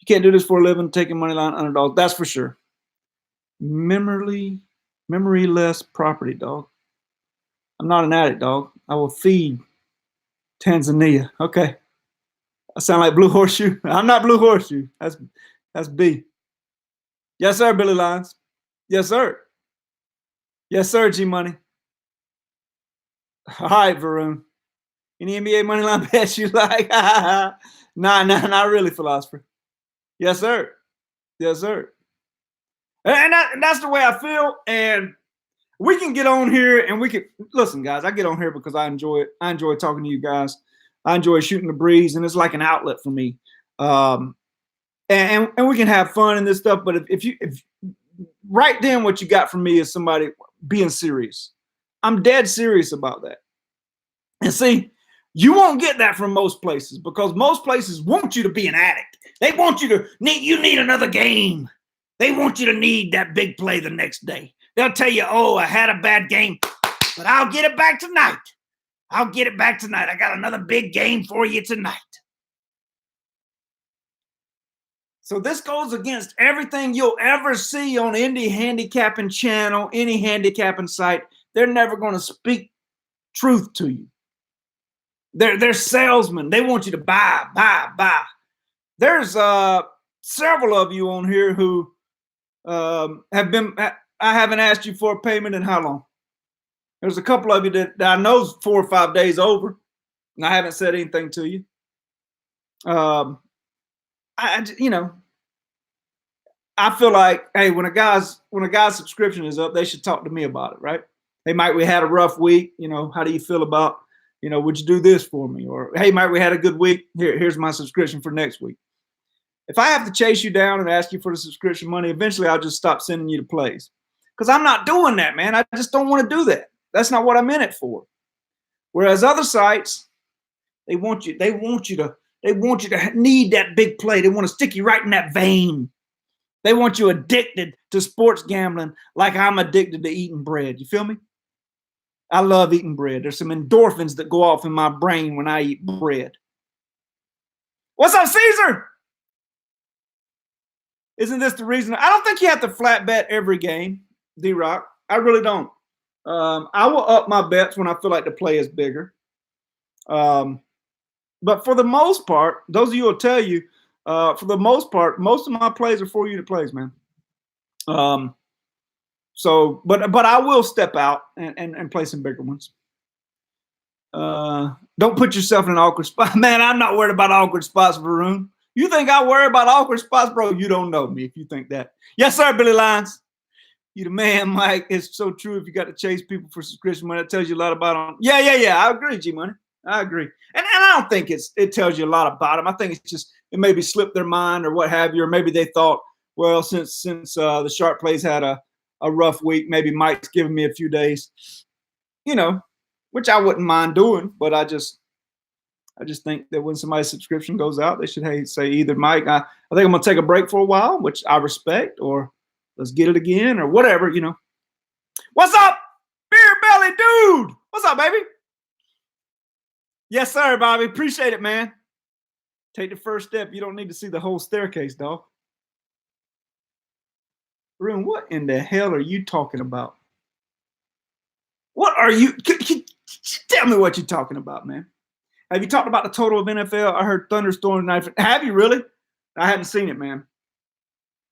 You can't do this for a living, taking money line underdogs. That's for sure. Memoryless property, dog. I'm not an addict, dog. I will feed Tanzania. Okay. I sound like Blue Horseshoe. I'm not Blue Horseshoe. That's B. Yes, sir, Billy Lyons. Yes, sir. Yes, sir, G Money. All right, Varun. Any NBA money line bets you like? Nah, not really, philosopher. Yes, sir. Yes, sir. And that's the way I feel. And we can get on here and we can listen, guys. I get on here because I enjoy it. I enjoy talking to you guys. I enjoy shooting the breeze, and it's like an outlet for me. And we can have fun and this stuff. But if right then what you got from me is somebody being serious. I'm dead serious about that. And see, you won't get that from most places because most places want you to be an addict. They want you to need another game. They want you to need that big play the next day. They'll tell you, oh, I had a bad game. But I'll get it back tonight. I'll get it back tonight. I got another big game for you tonight. So this goes against everything you'll ever see on any handicapping channel, any handicapping site. They're never going to speak truth to you. They're salesmen. They want you to buy. There's several of you on here who have been. I haven't asked you for a payment in how long? There's a couple of you that I know 4 or 5 days over, and I haven't said anything to you. I feel like, hey, when a guy's subscription is up, they should talk to me about it, right? Hey, Mike, we had a rough week. How do you feel about, would you do this for me? Or, hey, Mike, we had a good week. Here's my subscription for next week. If I have to chase you down and ask you for the subscription money, eventually I'll just stop sending you the plays. Because I'm not doing that, man. I just don't want to do that. That's not what I'm in it for. Whereas other sites, they want you to need that big play. They want to stick you right in that vein. They want you addicted to sports gambling like I'm addicted to eating bread. You feel me? I love eating bread. There's some endorphins that go off in my brain when I eat bread. What's up, Caesar? Isn't this the reason? I don't think you have to flat bet every game, D-Rock. I really don't. I will up my bets when I feel like the play is bigger. But for the most part, those of you will tell you, for the most part, most of my plays are for you to plays, man. But I will step out and play some bigger ones. Don't put yourself in an awkward spot. Man, I'm not worried about awkward spots, Varun. You think I worry about awkward spots, bro? You don't know me if you think that. Yes, sir, Billy Lyons. You the man, Mike. It's so true. If you got to chase people for subscription money, it tells you a lot about them. Yeah. I agree, G-Money. I agree. And I don't think it tells you a lot about them. I think it's just it maybe slipped their mind or what have you, or maybe they thought, well, since the Sharp Plays had a rough week, maybe Mike's giving me a few days, which I wouldn't mind doing, but I just think that when somebody's subscription goes out, they should say either, Mike, I think I'm going to take a break for a while, which I respect, or let's get it again, or whatever, What's up, Beer Belly Dude? What's up, baby? Yes, sir, Bobby. Appreciate it, man. Take the first step. You don't need to see the whole staircase, dog. Room, what in the hell are you talking about? What are you? Tell me what you're talking about, man. Have you talked about the total of NFL? I heard thunderstorm tonight. Have you really? I haven't seen it, man.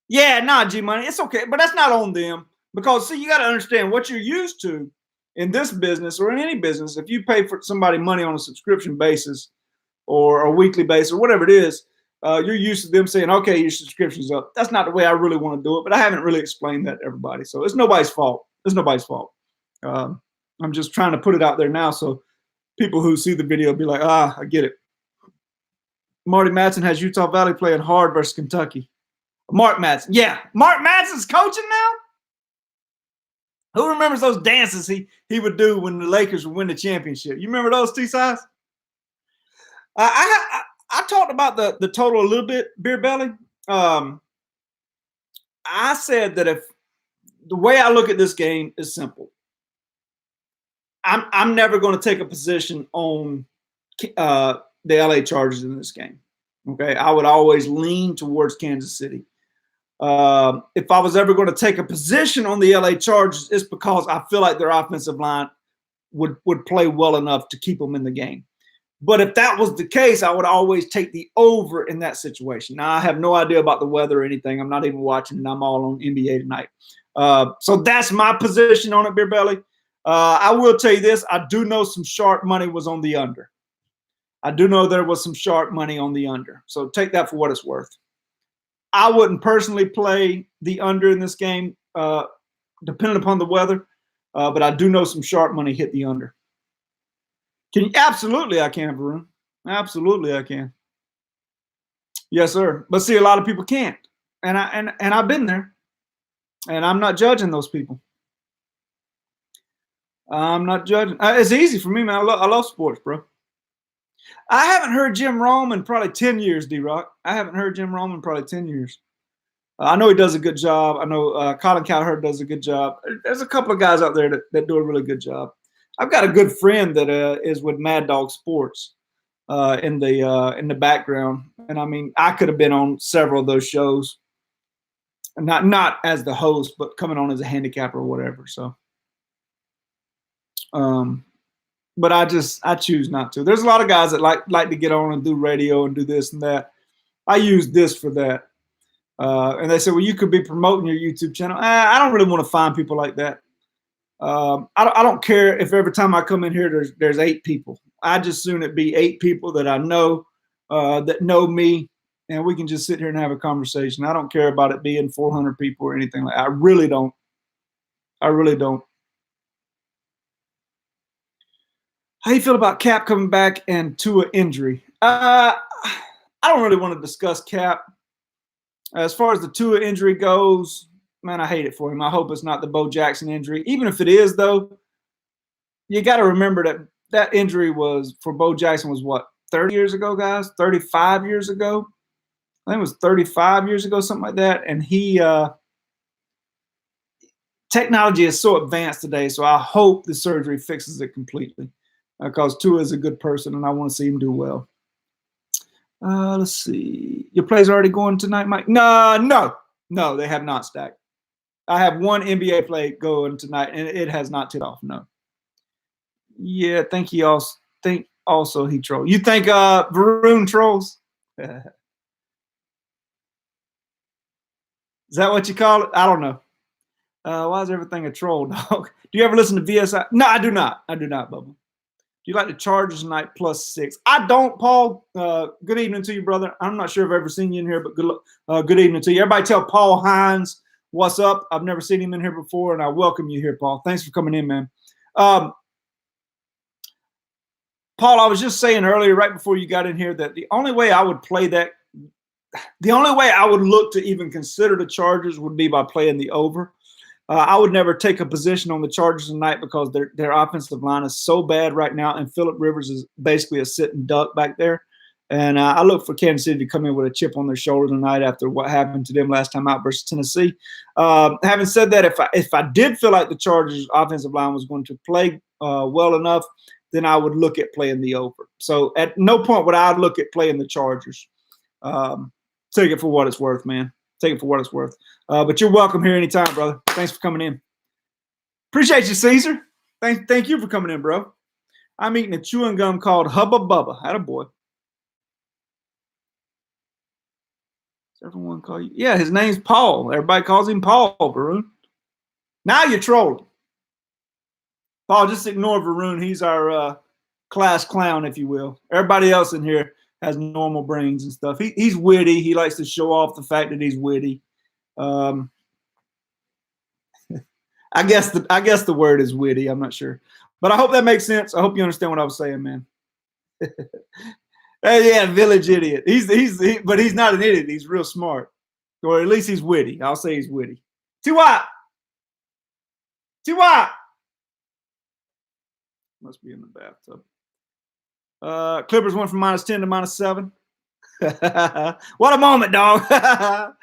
Yeah, nah, G-Money. It's okay, but that's not on them. Because, see, you got to understand what you're used to in this business or in any business. If you pay for somebody money on a subscription basis or a weekly basis or whatever it is, you're used to them saying, okay, your subscription's up. That's not the way I really want to do it, but I haven't really explained that to everybody. So it's nobody's fault. It's nobody's fault. I'm just trying to put it out there now so people who see the video be like, I get it. Marty Madsen has Utah Valley playing hard versus Kentucky. Mark Madsen. Yeah, Mark Madsen's coaching now? Who remembers those dances he would do when the Lakers would win the championship? You remember those, T-Size? I talked about the total a little bit, Beer Belly. I said that if the way I look at this game is simple. I'm never going to take a position on the LA Chargers in this game. Okay, I would always lean towards Kansas City. If I was ever going to take a position on the LA Chargers, it's because I feel like their offensive line would play well enough to keep them in the game. But if that was the case, I would always take the over in that situation. Now, I have no idea about the weather or anything. I'm not even watching, and I'm all on NBA tonight. So that's my position on it, Beer Belly. I will tell you this. I do know some sharp money was on the under. I do know there was some sharp money on the under. So take that for what it's worth. I wouldn't personally play the under in this game, depending upon the weather. But I do know some sharp money hit the under. Absolutely, I can, Varun. Absolutely, I can. Yes, sir. But see, a lot of people can't, and I've been there, and I'm not judging those people. I'm not judging. It's easy for me, man. I love sports, bro. I haven't heard Jim Rome in probably 10 years, D-Rock. I haven't heard Jim Rome in probably 10 years. I know he does a good job. I know Colin Cowherd does a good job. There's a couple of guys out there that do a really good job. I've got a good friend that is with Mad Dog Sports in the background, and I mean, I could have been on several of those shows, not as the host, but coming on as a handicapper or whatever. So, but I choose not to. There's a lot of guys that like to get on and do radio and do this and that. I use this for that. And they say, well, you could be promoting your YouTube channel. I don't really want to find people like that. I don't care if every time I come in here, there's 8 people. I just soon it be 8 people that I know that know me, and we can just sit here and have a conversation. I don't care about it being 400 people or anything like that. I really don't. I really don't. How you feel about Cap coming back and Tua injury? I don't really want to discuss Cap. As far as the Tua injury goes, man, I hate it for him. I hope it's not the Bo Jackson injury. Even if it is, though, you got to remember that injury was for Bo Jackson was what, 30 years ago, guys? 35 years ago? I think it was 35 years ago, something like that. And technology is so advanced today, so I hope the surgery fixes it completely because Tua is a good person, and I want to see him do well. Let's see. Your plays already going tonight, Mike? No, they have not stacked. I have one NBA play going tonight, and it has not tipped off. No. Yeah, I think he also he trolls. You think Varun trolls? Is that what you call it? I don't know. Why is everything a troll, dog? Do you ever listen to VSI? No, I do not. I do not, Bubba. Do you like the Chargers tonight +6? I don't, Paul. Good evening to you, brother. I'm not sure if I've ever seen you in here, but good evening to you. Everybody tell Paul Hines what's up. I've never seen him in here before, and I welcome you here, Paul. Thanks for coming in, man. Paul, I was just saying earlier, right before you got in here, that the only way I would play that, the only way I would look to even consider the Chargers would be by playing the over. I would never take a position on the Chargers tonight because their offensive line is so bad right now, and Phillip Rivers is basically a sitting duck back there. And I look for Kansas City to come in with a chip on their shoulder tonight after what happened to them last time out versus Tennessee. Having said that, if I did feel like the Chargers' offensive line was going to play well enough, then I would look at playing the over. So at no point would I look at playing the Chargers. Take it for what it's worth, man. Take it for what it's worth. But you're welcome here anytime, brother. Thanks for coming in. Appreciate you, Caesar. Thank you for coming in, bro. I'm eating a chewing gum called Hubba Bubba. Attaboy. Does everyone call you? Yeah, his name's Paul. Everybody calls him Paul, Varun. Now you're trolling. Paul, just ignore Varun. He's our class clown, if you will. Everybody else in here has normal brains and stuff. He's witty. He likes to show off the fact that he's witty. I guess the word is witty. I'm not sure, but I hope that makes sense. I hope you understand what I was saying, man. Yeah, village idiot. But he's not an idiot. He's real smart, or at least he's witty. I'll say he's witty. T.Y. Must be in the bathtub. Clippers went from -10 to -7. What a moment, dog. I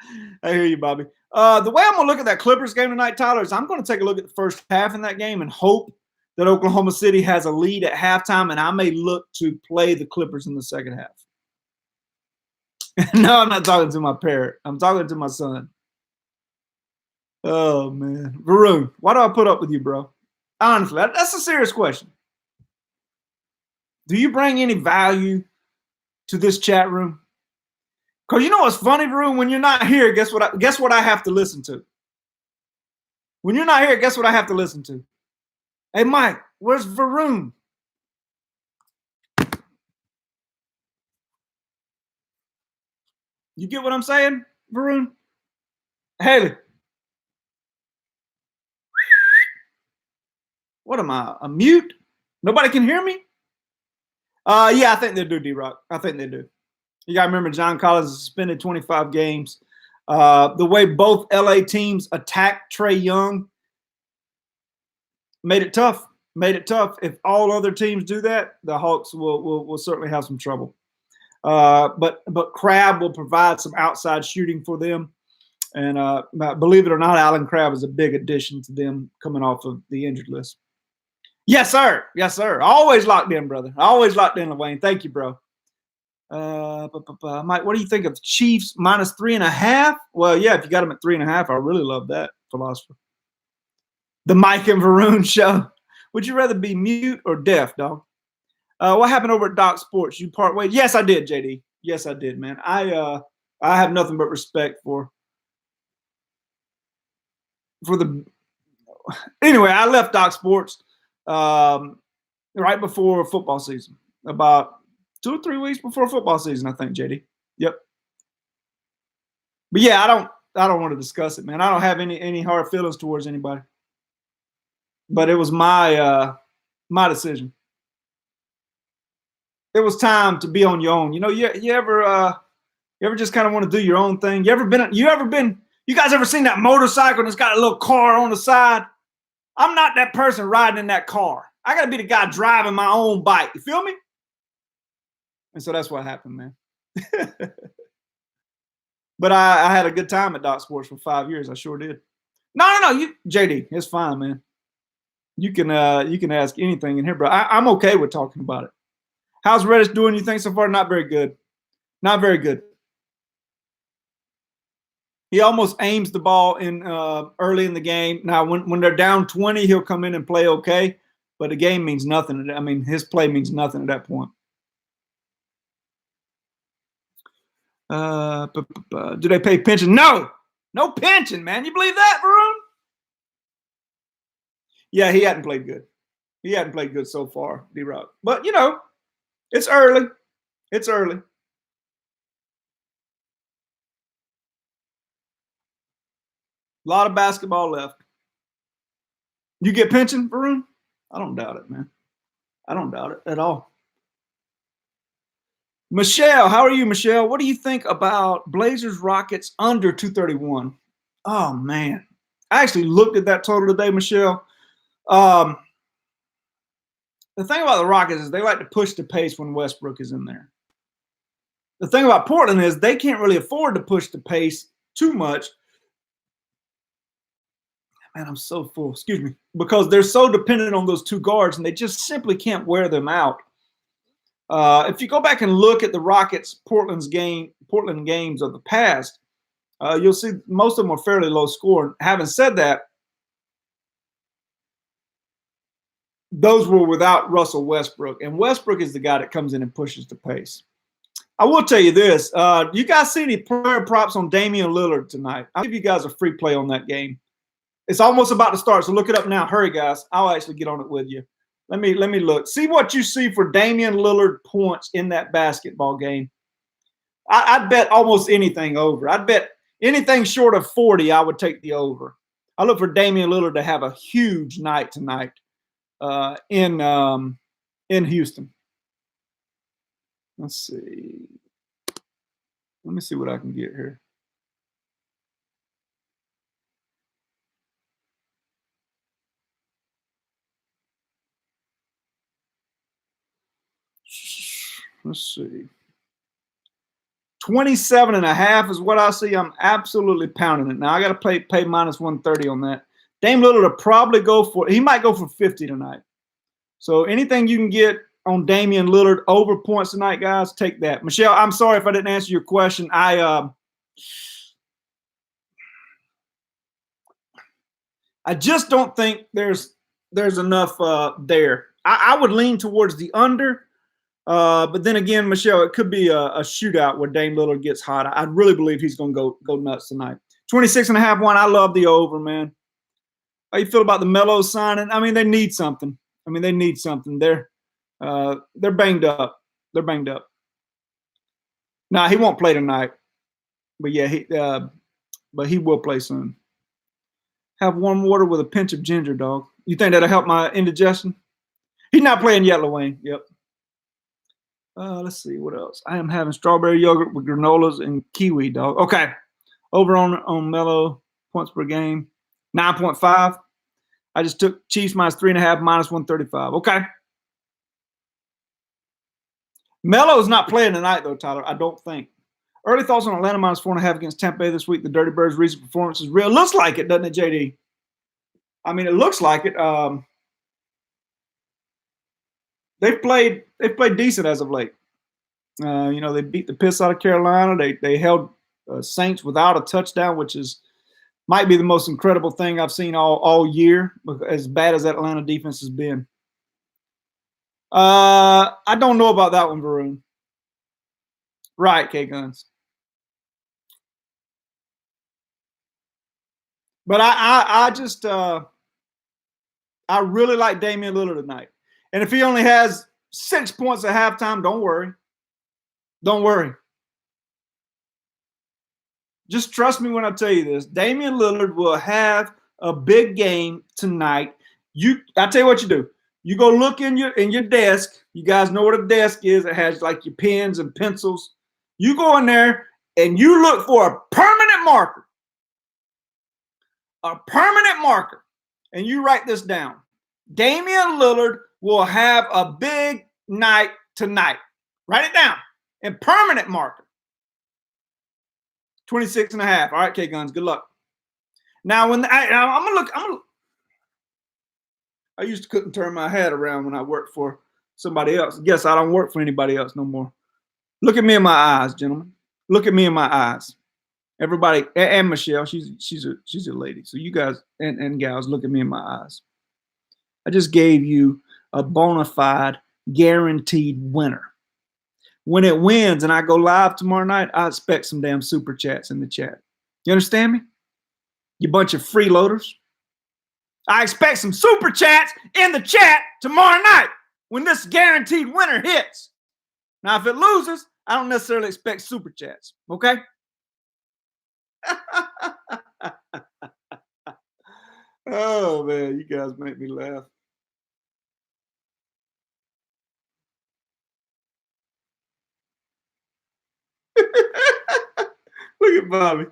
hear you, Bobby. The way I'm going to look at that Clippers game tonight, Tyler, is I'm going to take a look at the first half in that game and hope that Oklahoma City has a lead at halftime, and I may look to play the Clippers in the second half. No, I'm not talking to my parrot. I'm talking to my son. Oh, man. Varun, why do I put up with you, bro? Honestly, that's a serious question. Do you bring any value to this chat room? Because you know what's funny, Varun? When you're not here, guess what I have to listen to? When you're not here, guess what I have to listen to? Hey, Mike, where's Varun? You get what I'm saying, Varun? Haley. What am I, a mute? Nobody can hear me? Yeah, I think they do, D-Rock. I think they do. You got to remember John Collins is suspended 25 games. The way both LA teams attacked Trae Young made it tough. If all other teams do that, the Hawks will certainly have some trouble. But Crabbe will provide some outside shooting for them. And believe it or not, Alan Crabbe is a big addition to them coming off of the injured list. Yes, sir. Yes, sir. Always locked in, brother. Always locked in, Wayne. Thank you, bro. Mike, what do you think of the Chiefs minus 3.5? Well, yeah, if you got them at 3.5, I really love that philosopher. The Mike and Varun show. Would you rather be mute or deaf, dog? What happened over at Doc Sports? You part ways? Yes, I did, JD. Yes, I did, man. I have nothing but respect for the. Anyway, I left Doc Sports right before football season, about 2 or 3 weeks before football season, I think, JD. Yep. But yeah, I don't want to discuss it, man. I don't have any hard feelings towards anybody. But it was my decision. It was time to be on your own. You know, you ever just kind of want to do your own thing? You guys ever seen that motorcycle that's got a little car on the side? I'm not that person riding in that car. I got to be the guy driving my own bike. You feel me? And so that's what happened, man. But I had a good time at Doc Sports for 5 years. I sure did. No. JD, it's fine, man. You can ask anything in here, bro. I'm okay with talking about it. How's Reddish doing, you think, so far? Not very good. Not very good. He almost aims the ball in early in the game. Now, when they're down 20, he'll come in and play okay. But the game means nothing. I mean, his play means nothing at that point. Do they pay pension? No pension, man. You believe that, Varun? Yeah, he hadn't played good. He hadn't played good so far, D-Rock. But, you know, it's early. It's early. A lot of basketball left. You get pension, Varun? I don't doubt it, man. I don't doubt it at all. Michelle, how are you, Michelle? What do you think about Blazers Rockets under 231? Oh, man. I actually looked at that total today, Michelle. The thing about the Rockets is they like to push the pace when Westbrook is in there. The thing about Portland is they can't really afford to push the pace too much. Man, I'm so full. Excuse me. Because they're so dependent on those two guards, and they just simply can't wear them out. If you go back and look at the Rockets Portland games of the past, you'll see most of them are fairly low scoring. Having said that, those were without Russell Westbrook, and Westbrook is the guy that comes in and pushes the pace. I will tell you this. You guys see any player props on Damian Lillard tonight? I'll give you guys a free play on that game. It's almost about to start, so look it up now. Hurry, guys. I'll actually get on it with you. Let me look. See what you see for Damian Lillard points in that basketball game. I'd bet almost anything over. I'd bet anything short of 40, I would take the over. I look for Damian Lillard to have a huge night tonight in Houston. Let's see. Let me see what I can get here. Let's see. 27.5 is what I see. I'm absolutely pounding it. Now I got to pay minus 130 on that. Dame Lillard will probably go for, he might go for 50 tonight. So anything you can get on Damian Lillard over points tonight, guys, take that. Michelle, I'm sorry if I didn't answer your question. I just don't think there's enough there. I would lean towards the under. But then again, Michelle, it could be a shootout where Dame Lillard gets hot. I really believe he's going to go nuts tonight. 26.5 one. I love the over, man. How you feel about the Melo signing? I mean, they need something. They're banged up. They're banged up. Nah, he won't play tonight. But yeah, but he will play soon. Have warm water with a pinch of ginger, dog. You think that'll help my indigestion? He's not playing yet, Wayne. Yep. Let's see what else. I am having strawberry yogurt with granolas and kiwi, dog. Okay. Over on Melo points per game, 9.5. I just took Chiefs minus 3.5, minus 135. Okay. Melo's not playing tonight, though, Tyler. I don't think. Early thoughts on Atlanta minus 4.5 against Tampa Bay this week. The Dirty Birds' recent performance is real. Looks like it, doesn't it, JD? I mean, it looks like it. they've played decent as of late. You know, they beat the piss out of Carolina. They held Saints without a touchdown, which is might be the most incredible thing I've seen all year, as bad as that Atlanta defense has been. I don't know about that one, Varun. Right, K Guns. But I just I really like Damian Lillard tonight. And if he only has 6 points at halftime, don't worry. Don't worry. Just trust me when I tell you this. Damian Lillard will have a big game tonight. I tell you what you do. You go look in your desk. You guys know what a desk is. It has like your pens and pencils. You go in there and you look for a permanent marker. A permanent marker. And you write this down. Damian Lillard will have a big night tonight. Write it down. And permanent marker. 26 and a half. All right, K Guns, good luck. Now, when I'm gonna look, I used to couldn't turn my head around when I worked for somebody else. Guess I don't work for anybody else no more. Look at me in my eyes, gentlemen. Look at me in my eyes. Everybody, and Michelle, she's a lady. So you guys and gals, look at me in my eyes. I just gave you a bona fide, guaranteed winner. When it wins and I go live tomorrow night, I expect some damn super chats in the chat. You understand me? You bunch of freeloaders. I expect some super chats in the chat tomorrow night when this guaranteed winner hits. Now, if it loses, I don't necessarily expect super chats, okay? Oh, man, you guys make me laugh. Look at Bobby.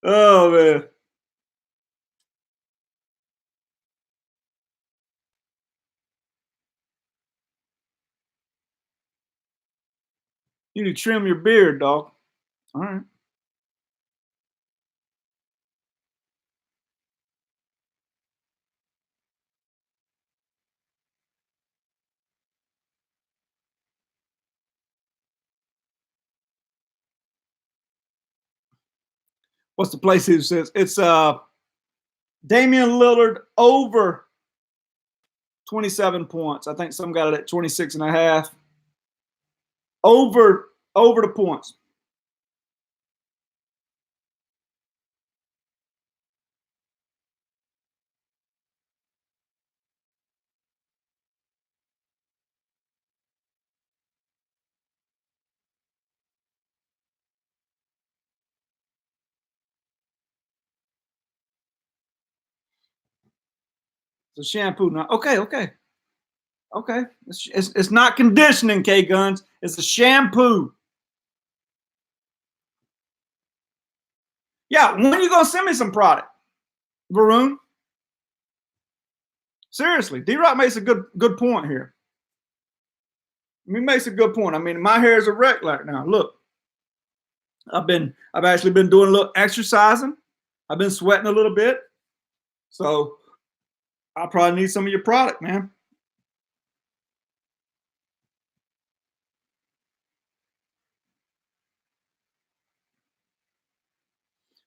Oh, man. You need to trim your beard, dog. All right. What's the place who says it's Damian Lillard over 27 points. I think some got it at 26 and a half. Over the points. It's a shampoo now. Okay. It's not conditioning, K Guns. It's a shampoo. Yeah, when are you gonna send me some product, Varun? Seriously, D-Rock makes a good point here. He makes a good point. I mean, my hair is a wreck right now. Look, I've actually been doing a little exercising. I've been sweating a little bit, so I probably need some of your product, man.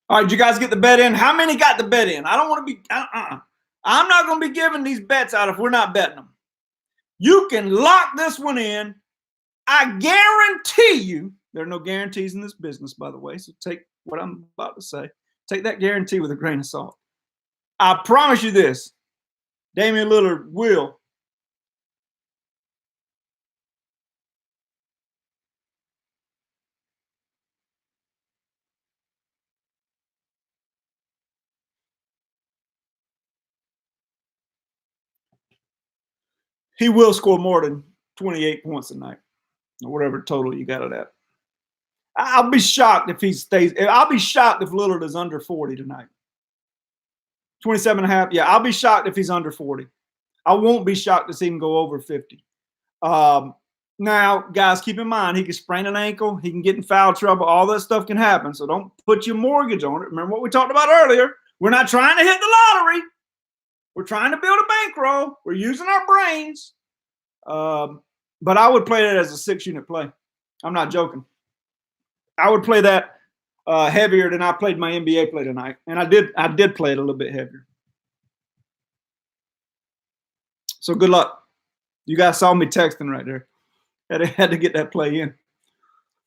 All right, did you guys get the bet in? How many got the bet in? I don't want to be. I'm not going to be giving these bets out if we're not betting them. You can lock this one in. I guarantee you, there are no guarantees in this business, by the way. So take what I'm about to say. Take that guarantee with a grain of salt. I promise you this. Damian Lillard will. He will score more than 28 points a night, or whatever total you got it at. I'll be shocked if he stays. I'll be shocked if Lillard is under 40 tonight. 27 and a half. Yeah, I'll be shocked if he's under 40. I won't be shocked to see him go over 50. Now, guys, keep in mind, he can sprain an ankle. He can get in foul trouble. All that stuff can happen. So don't put your mortgage on it. Remember what we talked about earlier. We're not trying to hit the lottery. We're trying to build a bankroll. We're using our brains. But I would play that as a 6-unit play. I'm not joking. I would play that heavier than I played my NBA play tonight, and I did play it a little bit heavier. So good luck. You guys saw me texting right there. Had to get that play in.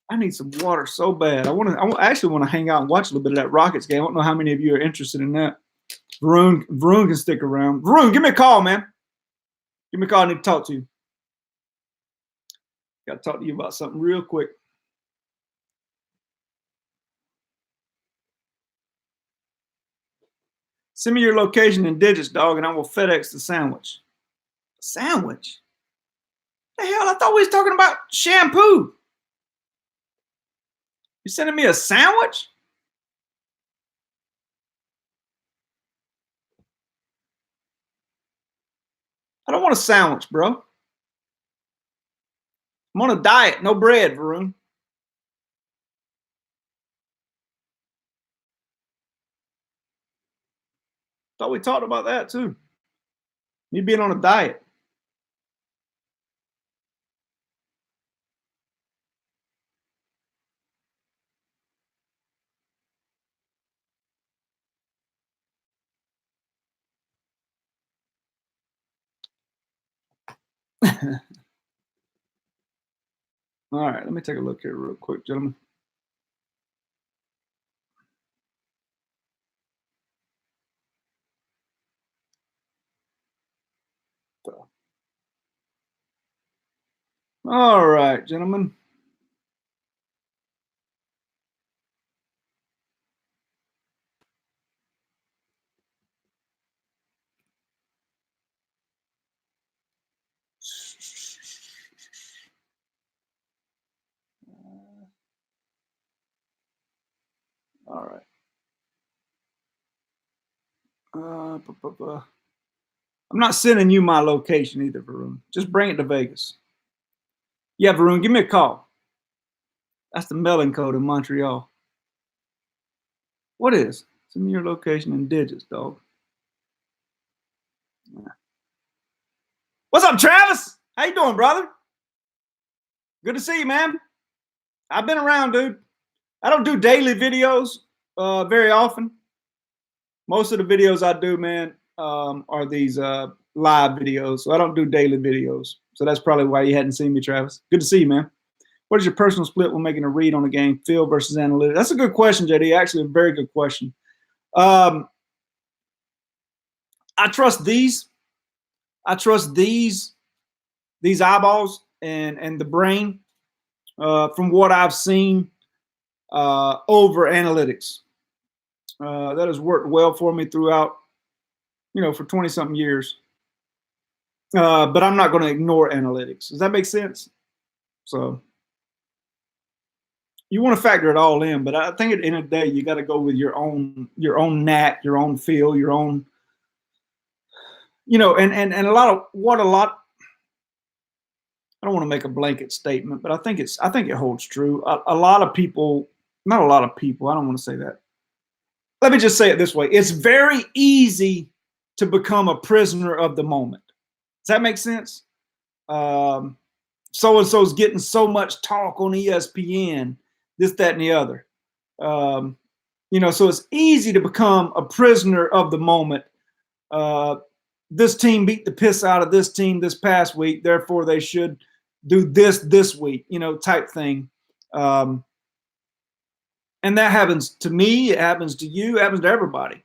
I need some water so bad. I actually want to hang out and watch a little bit of that Rockets game. I don't know how many of you are interested in that. Varun can stick around. Varun, give me a call, man. Give me a call. I need to talk to you. Got to talk to you about something real quick. Send me your location in digits, dog, and I will FedEx the sandwich. Sandwich? The hell? I thought we was talking about shampoo. You sending me a sandwich? I don't want a sandwich, bro. I'm on a diet. No bread, Varun. Thought we talked about that too. Me being on a diet. All right, let me take a look here real quick, gentlemen. All right, gentlemen. All right. I'm not sending you my location either, Varun. Just bring it to Vegas. Yeah, Varun, give me a call. That's the mailing code in Montreal. What is? Send me your location in digits, dog. What's up, Travis? How you doing, brother? Good to see you, man. I've been around, dude. I don't do daily videos very often. Most of the videos I do, man, are these live videos. So I don't do daily videos. So that's probably why you hadn't seen me, Travis. Good to see you, man. What is your personal split when making a read on a game, field versus analytics? That's a good question, JD. Actually, a very good question. I trust these. I trust these eyeballs and the brain from what I've seen over analytics. That has worked well for me throughout, for 20 something years. But I'm not going to ignore analytics. Does that make sense? So you want to factor it all in, but I think at the end of the day, you got to go with your own knack, your own feel, your own, and a lot. I don't want to make a blanket statement, but I think it holds true. A lot of people, not a lot of people. I don't want to say that. Let me just say it this way. It's very easy to become a prisoner of the moment. Does that make sense? So-and-so's getting so much talk on ESPN, this, that, and the other. So it's easy to become a prisoner of the moment. This team beat the piss out of this team this past week, therefore they should do this week, type thing. And that happens to me, it happens to you, it happens to everybody.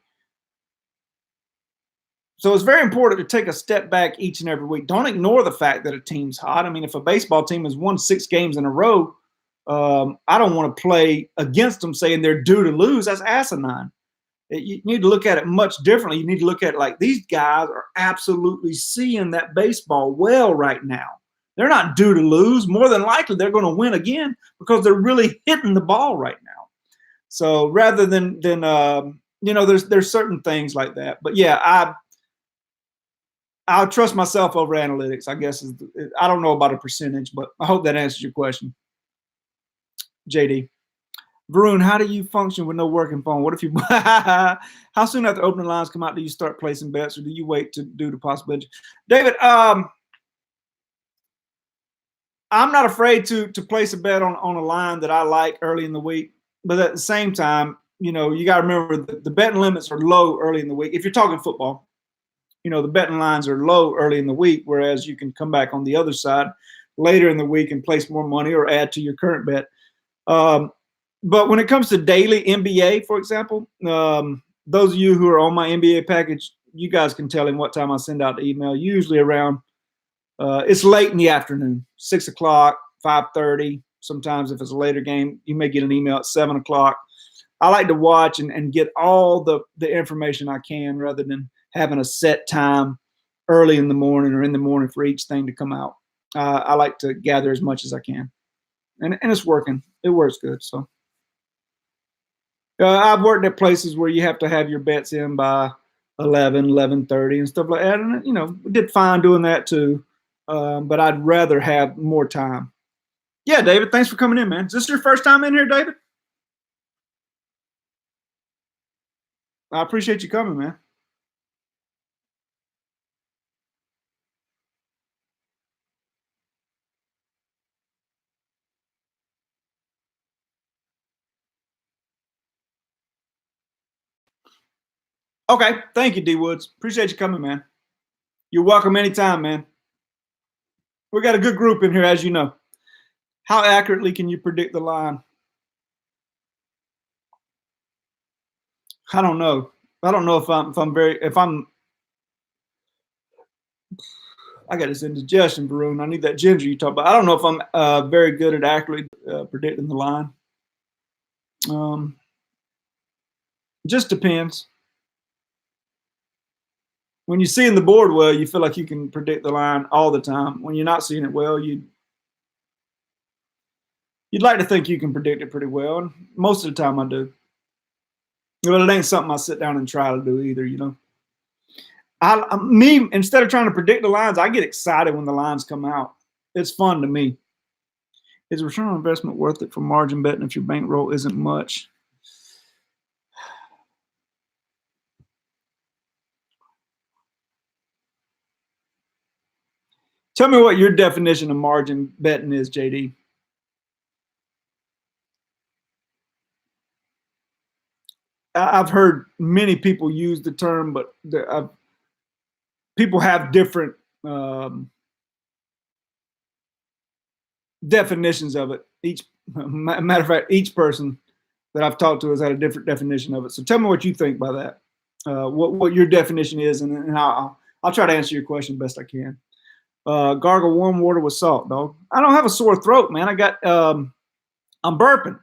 So it's very important to take a step back each and every week. Don't ignore the fact that a team's hot. I mean, if a baseball team has won 6 games in a row, I don't want to play against them saying they're due to lose. That's asinine. You need to look at it much differently. You need to look at it like these guys are absolutely seeing that baseball well right now. They're not due to lose. More than likely, they're going to win again because they're really hitting the ball right now. So rather than there's certain things like that. But yeah, I'll trust myself over analytics, I guess. I don't know about a percentage, but I hope that answers your question. JD. Varun, how do you function with no working phone? What if you how soon after opening lines come out do you start placing bets, or do you wait to do the possibility? David, I'm not afraid to place a bet on a line that I like early in the week, but at the same time, you know, you got to remember the betting limits are low early in the week. If you're talking football, you know, the betting lines are low early in the week, whereas you can come back on the other side later in the week and place more money or add to your current bet. But when it comes to daily NBA, for example, those of you who are on my NBA package, you guys can tell him what time I send out the email. Usually around it's late in the afternoon, 6 o'clock, 5:30. Sometimes if it's a later game, you may get an email at 7 o'clock. I like to watch and get all the information I can rather than having a set time early in the morning or in the morning for each thing to come out. I like to gather as much as I can. And it's working. It works good. So I've worked at places where you have to have your bets in by 11:30 and stuff like that. And, you know, we did fine doing that too. But I'd rather have more time. Yeah, David, thanks for coming in, man. Is this your first time in here, David? I appreciate you coming, man. Okay, thank you, D Woods. Appreciate you coming, man. You're welcome anytime, man. We got a good group in here, as you know. How accurately can you predict the line? I don't know. I don't know if I'm I got this indigestion, Varun. I need that ginger you talk about. I don't know if I'm very good at accurately predicting the line. Um, just depends. When you're seeing the board well, you feel like you can predict the line all the time. When you're not seeing it well, you'd like to think you can predict it pretty well. And most of the time I do. But it ain't something I sit down and try to do either, you know. Instead of trying to predict the lines, I get excited when the lines come out. It's fun to me. Is return on investment worth it for margin betting if your bankroll isn't much? Tell me what your definition of margin betting is, JD. I've heard many people use the term, but people have different definitions of it. Matter of fact, each person that I've talked to has had a different definition of it. So tell me what you think by that. What your definition is, and I'll try to answer your question best I can. Gargle warm water with salt, dog. I don't have a sore throat, man. I'm burping.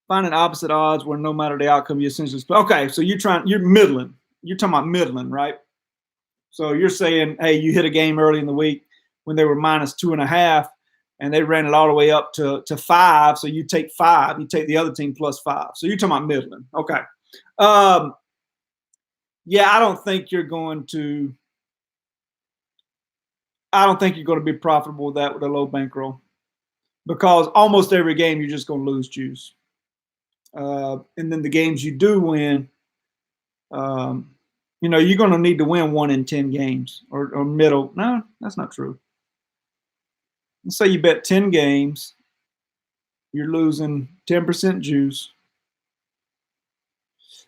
Finding opposite odds where no matter the outcome, you essentially okay. So you're middling. You're talking about middling, right? So you're saying, hey, you hit a game early in the week when they were -2.5, and they ran it all the way up to 5. So you take 5, you take the other team +5. So you're talking about middling. Okay. Yeah, I don't think you're going to be profitable with that with a low bankroll, because almost every game you're just going to lose juice. And then the games you do win, you know, you're going to need to win 1 in 10 games or middle. No, that's not true. Let's say you bet 10 games, you're losing 10% juice.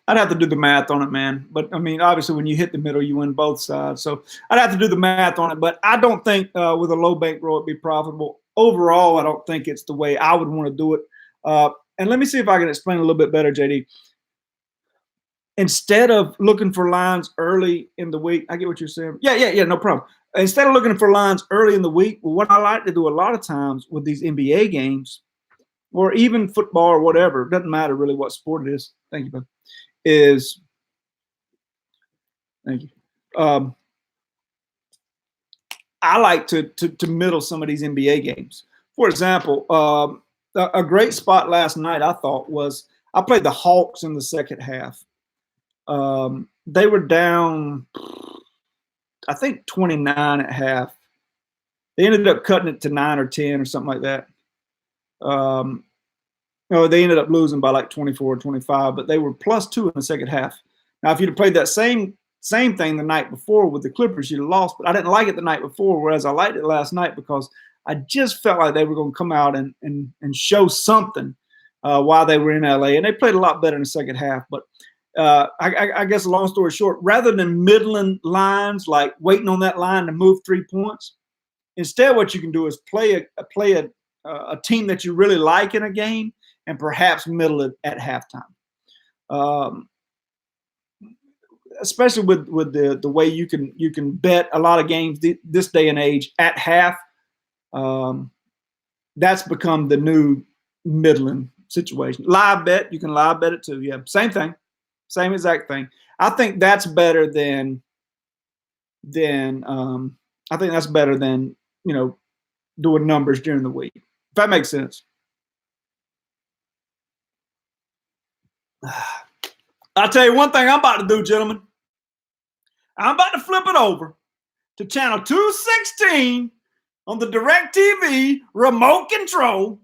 I'd have to do the math on it, man. But I mean, obviously, when you hit the middle, you win both sides. So I'd have to do the math on it. But I don't think with a low bankroll it'd be profitable. Overall, I don't think it's the way I would want to do it. And let me see if I can explain a little bit better, JD. Instead of looking for lines early in the week, I get what you're saying. Yeah, no problem. Instead of looking for lines early in the week, well, what I like to do a lot of times with these NBA games, or even football or whatever, it doesn't matter really what sport it is. Thank you, bud. Thank you. I like to middle some of these NBA games. For example, a great spot last night I thought was I played the Hawks in the second half. They were down, I think 29 at half. They ended up cutting it to 9 or 10 or something like that. They ended up losing by like 24 or 25, but they were +2 in the second half. Now, if you'd have played that same Same thing the night before with the Clippers. You'd have lost, but I didn't like it the night before, whereas I liked it last night because I just felt like they were going to come out and show something while they were in LA. And they played a lot better in the second half. But I guess, long story short, rather than middling lines, like waiting on that line to move 3 points, instead what you can do is play a team that you really like in a game and perhaps middle it at halftime. Especially with the way you can bet a lot of games this day and age at half. That's become the new middling situation. Live bet, you can live bet it too. Yeah, same thing, same exact thing. I think that's better than doing numbers during the week. If that makes sense. I'll tell you one thing I'm about to do, gentlemen. I'm about to flip it over to channel 216 on the DirecTV remote control,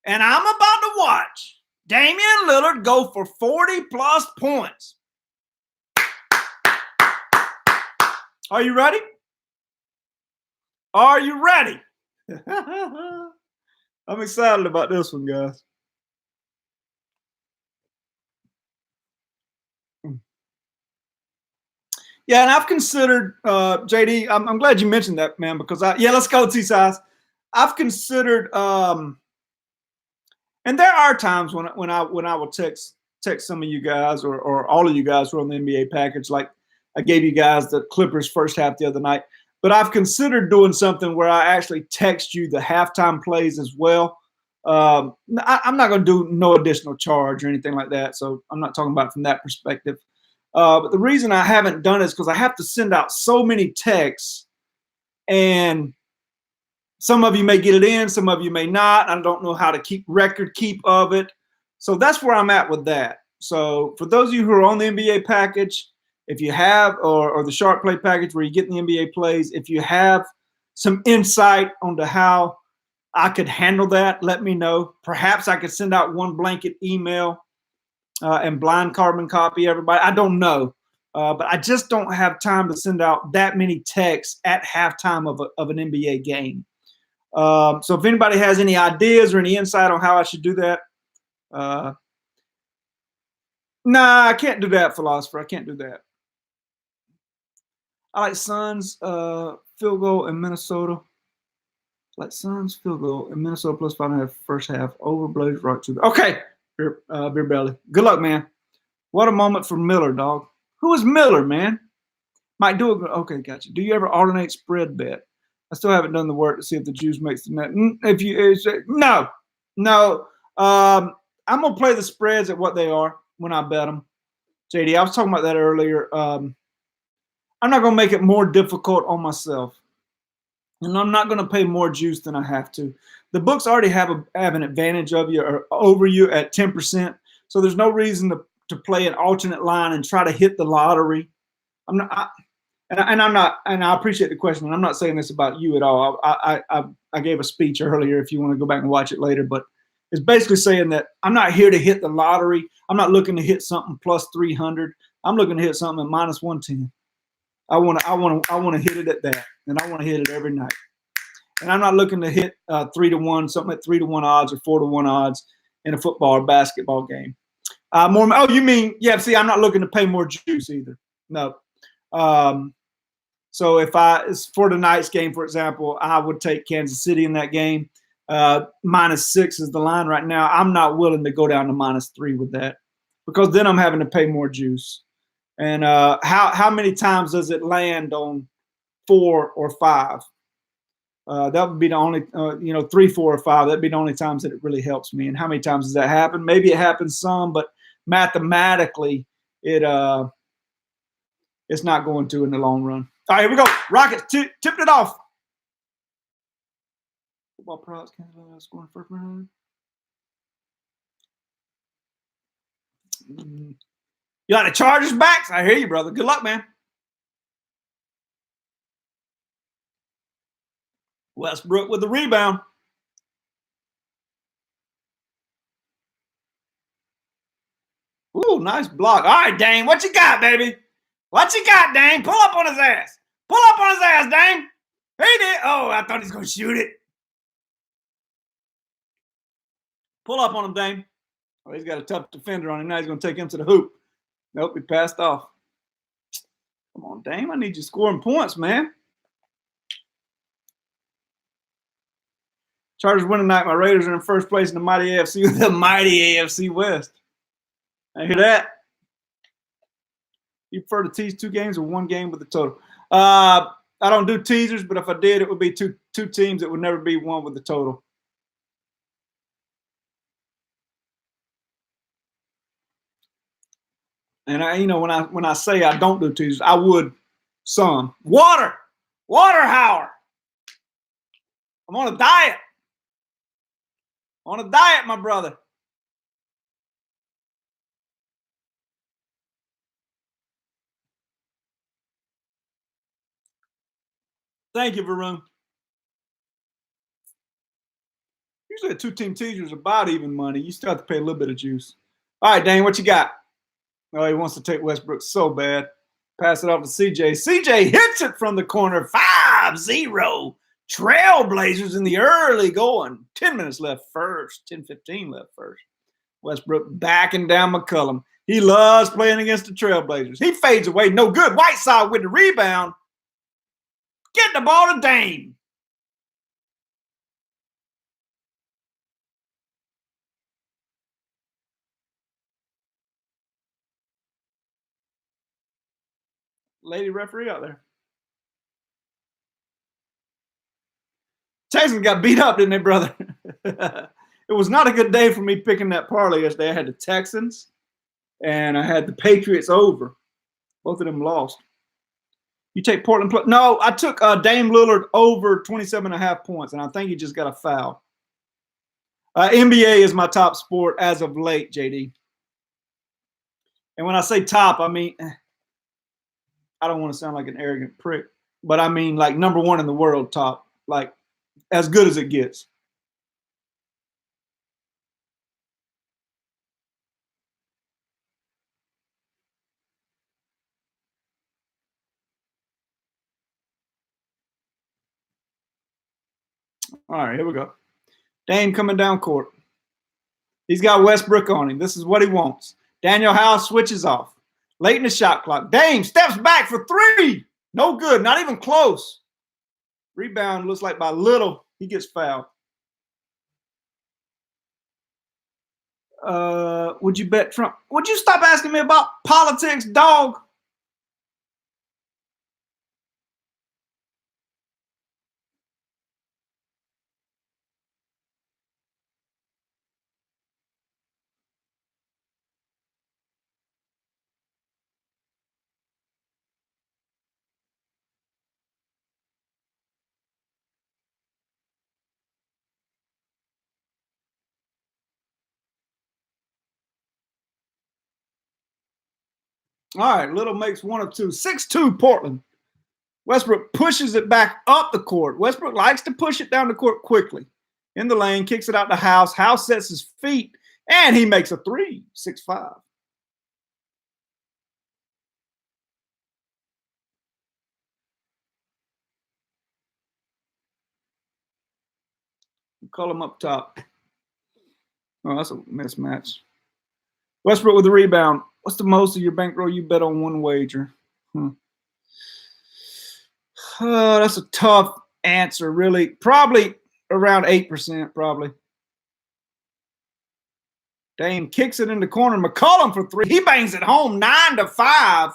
and I'm about to watch Damian Lillard go for 40+ points. Are you ready? Are you ready? I'm excited about this one, guys. Yeah, and I've considered, JD, I'm glad you mentioned that, man, because let's go T-size. I've considered, and there are times when I will text some of you guys or all of you guys who are on the NBA package, like I gave you guys the Clippers first half the other night, but I've considered doing something where I actually text you the halftime plays as well. I'm not going to do no additional charge or anything like that, so I'm not talking about it from that perspective. But the reason I haven't done it is because I have to send out so many texts, and some of you may get it in, some of you may not. I don't know how to keep of it. So that's where I'm at with that. So for those of you who are on the NBA package, if you have, or the Sharp Play package where you get the NBA plays, if you have some insight onto how I could handle that, let me know. Perhaps I could send out one blanket email and blind carbon copy everybody. I don't know. But I just don't have time to send out that many texts at halftime of an NBA game. So if anybody has any ideas or any insight on how I should do that, nah, I can't do that, philosopher. I can't do that. I like Suns field goal in Minnesota. Like Suns field goal in Minnesota plus 5.5 first half over Blazers right to. Okay, Beer Belly. Good luck, man. What a moment for Miller, dog. Who is Miller, man? Might do it. Okay, gotcha. Do you ever alternate spread bet? I still haven't done the work to see if the juice makes the net. No. I'm gonna play the spreads at what they are when I bet them. JD, I was talking about that earlier. I'm not gonna make it more difficult on myself, and I'm not gonna pay more juice than I have to. The books already have an advantage of you or over you at 10%, so there's no reason to play an alternate line and try to hit the lottery. I'm not. And I appreciate the question. And I'm not saying this about you at all. I gave a speech earlier if you want to go back and watch it later, but it's basically saying that I'm not here to hit the lottery. I'm not looking to hit something plus 300. I'm looking to hit something at minus 110. I want to hit it at that, and I want to hit it every night. And I'm not looking to hit 3-1, something at 3-1 odds or 4-1 odds in a football or basketball game. You mean, yeah, see, I'm not looking to pay more juice either. No. So if for tonight's game, for example, I would take Kansas City in that game. -6 is the line right now. I'm not willing to go down to -3 with that, because then I'm having to pay more juice. And how many times does it land on 4 or 5? That would be the only, 3, 4, or 5. That'd be the only times that it really helps me. And how many times does that happen? Maybe it happens some, but mathematically, it's not going to in the long run. All right, here we go. Rockets tipped it off. Football products scoring first round. You got the Chargers backs. I hear you, brother. Good luck, man. Westbrook with the rebound. Ooh, nice block. All right, Dane, what you got, baby? What you got, Dane? Pull up on his ass. Pull up on his ass, Dane. He did. Oh, I thought he was going to shoot it. Pull up on him, Dane. Oh, he's got a tough defender on him. Now he's going to take him to the hoop. Nope, he passed off. Come on, Dame. I need you scoring points, man. Chargers win tonight. My Raiders are in first place in the mighty AFC West. I hear that. You prefer to tease 2 games or 1 game with the total? I don't do teasers, but if I did, it would be two teams. It would never be 1 with the total. And when I say I don't do teasers, I would some. Water Howard. I'm on a diet. On a diet, my brother. Thank you, Varun. Usually a 2-team teaser is about even money. You still have to pay a little bit of juice. All right, Dane, what you got? Oh, he wants to take Westbrook so bad. Pass it off to CJ. CJ hits it from the corner. 5-0. Trailblazers in the early going. 10 minutes left first. 10-15 left first. Westbrook backing down McCollum. He loves playing against the Trailblazers. He fades away. No good. Whiteside with the rebound. Get the ball to Dame. Lady referee out there. Texans got beat up, didn't they, brother? It was not a good day for me picking that parlay yesterday. I had the Texans and I had the Patriots over. Both of them lost. You take Portland. No, I took Dame Lillard over 27.5 points, and I think he just got a foul. NBA is my top sport as of late, JD. And when I say top, I mean, I don't want to sound like an arrogant prick, but I mean like number 1 in the world top, like as good as it gets. All right, here we go. Dame coming down court. He's got Westbrook on him. This is what he wants. Daniel House switches off. Late in the shot clock. Dame steps back for 3. No good. Not even close. Rebound looks like by little. He gets fouled. Would you bet Trump? Would you stop asking me about politics, dog? All right, Little makes 1 of 2. 6-2 Portland. Westbrook pushes it back up the court. Westbrook likes to push it down the court quickly. In the lane, kicks it out to House. House sets his feet, and he makes a 3. 6-5. Call him up top. Oh, that's a mismatch. Westbrook with the rebound. What's the most of your bankroll you bet on 1 wager? That's a tough answer, really. Probably around 8%, probably. Dame kicks it in the corner. McCollum for 3. He bangs it home 9-5.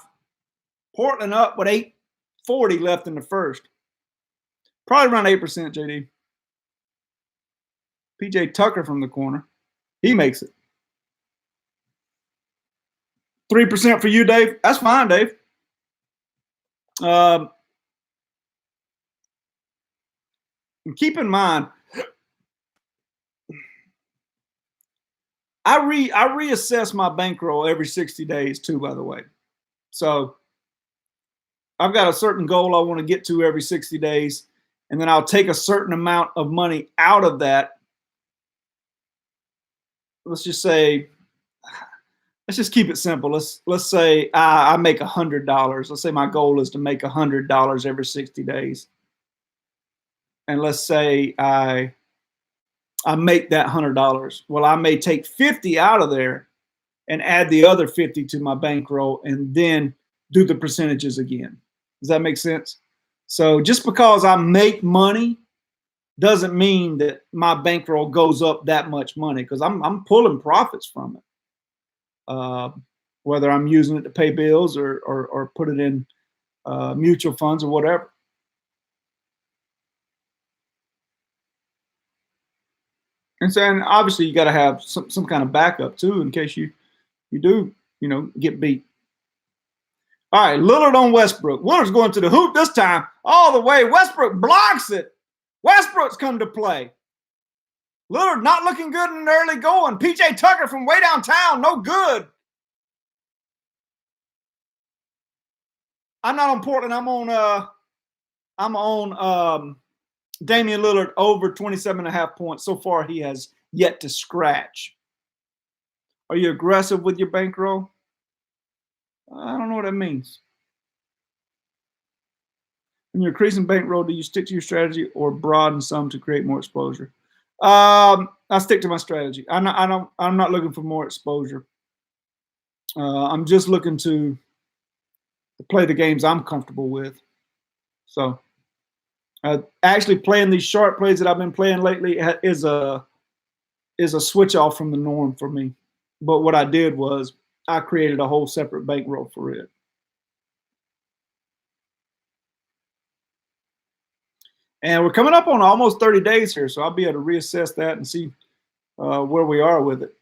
Portland up with 8:40 left in the first. Probably around 8%, JD. PJ Tucker from the corner. He makes it. 3% for you, Dave. That's fine, Dave. And keep in mind, I reassess my bankroll every 60 days too, by the way. So I've got a certain goal I want to get to every 60 days, and then I'll take a certain amount of money out of that. Let's just say let's just keep it simple. Let's say I make $100. Let's say my goal is to make $100 every 60 days. And let's say I make that $100. Well, I may take 50 out of there and add the other 50 to my bankroll and then do the percentages again. Does that make sense? So just because I make money doesn't mean that my bankroll goes up that much money, because I'm pulling profits from it. Whether I'm using it to pay bills or put it in mutual funds or whatever. And so, and obviously you got to have some kind of backup too, in case you do, get beat. All right, Lillard on Westbrook. Lillard's going to the hoop this time, all the way. Westbrook blocks it. Westbrook's come to play. Lillard not looking good in the early going. PJ Tucker from way downtown, no good. I'm not on Portland. I'm on Damian Lillard over 27.5 points. So far, he has yet to scratch. Are you aggressive with your bankroll? I don't know what that means. When you're increasing bankroll, do you stick to your strategy or broaden some to create more exposure? I stick to my strategy. I'm not looking for more exposure. I'm just looking to play the games I'm comfortable with. So actually playing these short plays that I've been playing lately is a switch off from the norm for me. But what I did was I created a whole separate bankroll for it. And we're coming up on almost 30 days here, so I'll be able to reassess that and see where we are with it.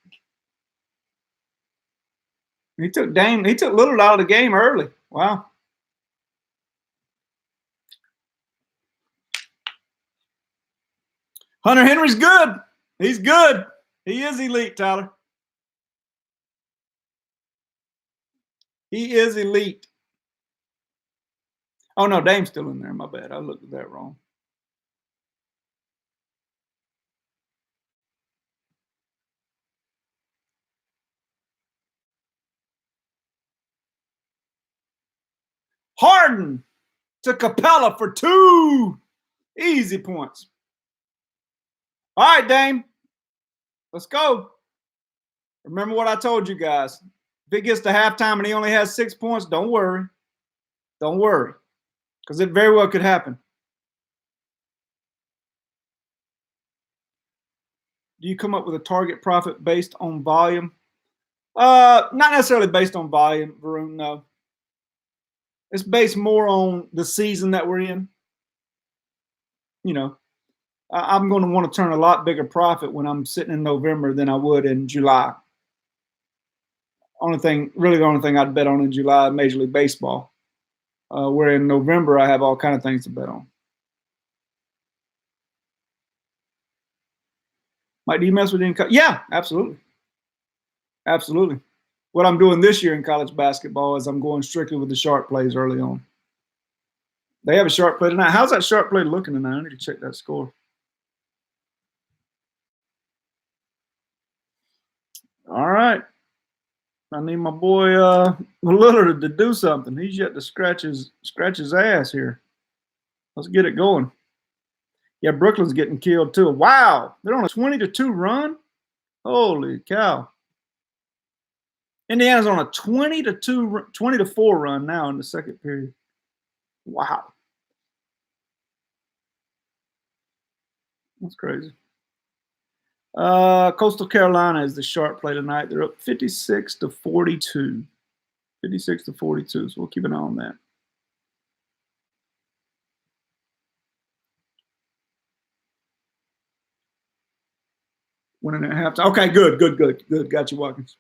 He took Lillard out of the game early. Wow. Hunter Henry's good. He's good. He is elite, Tyler. He is elite. Oh, no, Dame's still in there. My bad. I looked at that wrong. Harden to Capella for 2 easy points. All right, Dame. Let's go. Remember what I told you guys. If it gets to halftime and he only has 6 points, don't worry. Don't worry, because it very well could happen. Do you come up with a target profit based on volume? Not necessarily based on volume, Varun, no. It's based more on the season that we're in. I'm going to want to turn a lot bigger profit when I'm sitting in November than I would in July. The only thing I'd bet on in July is Major League Baseball. Where in November, I have all kind of things to bet on. Mike, do you mess with any? Yeah, absolutely. Absolutely. What I'm doing this year in college basketball is I'm going strictly with the sharp plays early on. They have a sharp play tonight. How's that sharp play looking tonight? I need to check that score. All right. I need my boy Lillard to do something. He's yet to scratch his ass here. Let's get it going. Yeah, Brooklyn's getting killed too. Wow, they're on a 20-2 run. Holy cow! Indiana's on a 20-4 run now in the second period. Wow, that's crazy. Coastal Carolina is the sharp play tonight. They're up 56-42. 56-42. So we'll keep an eye on that. Winning at halftime. Okay, good. Got you, Watkins.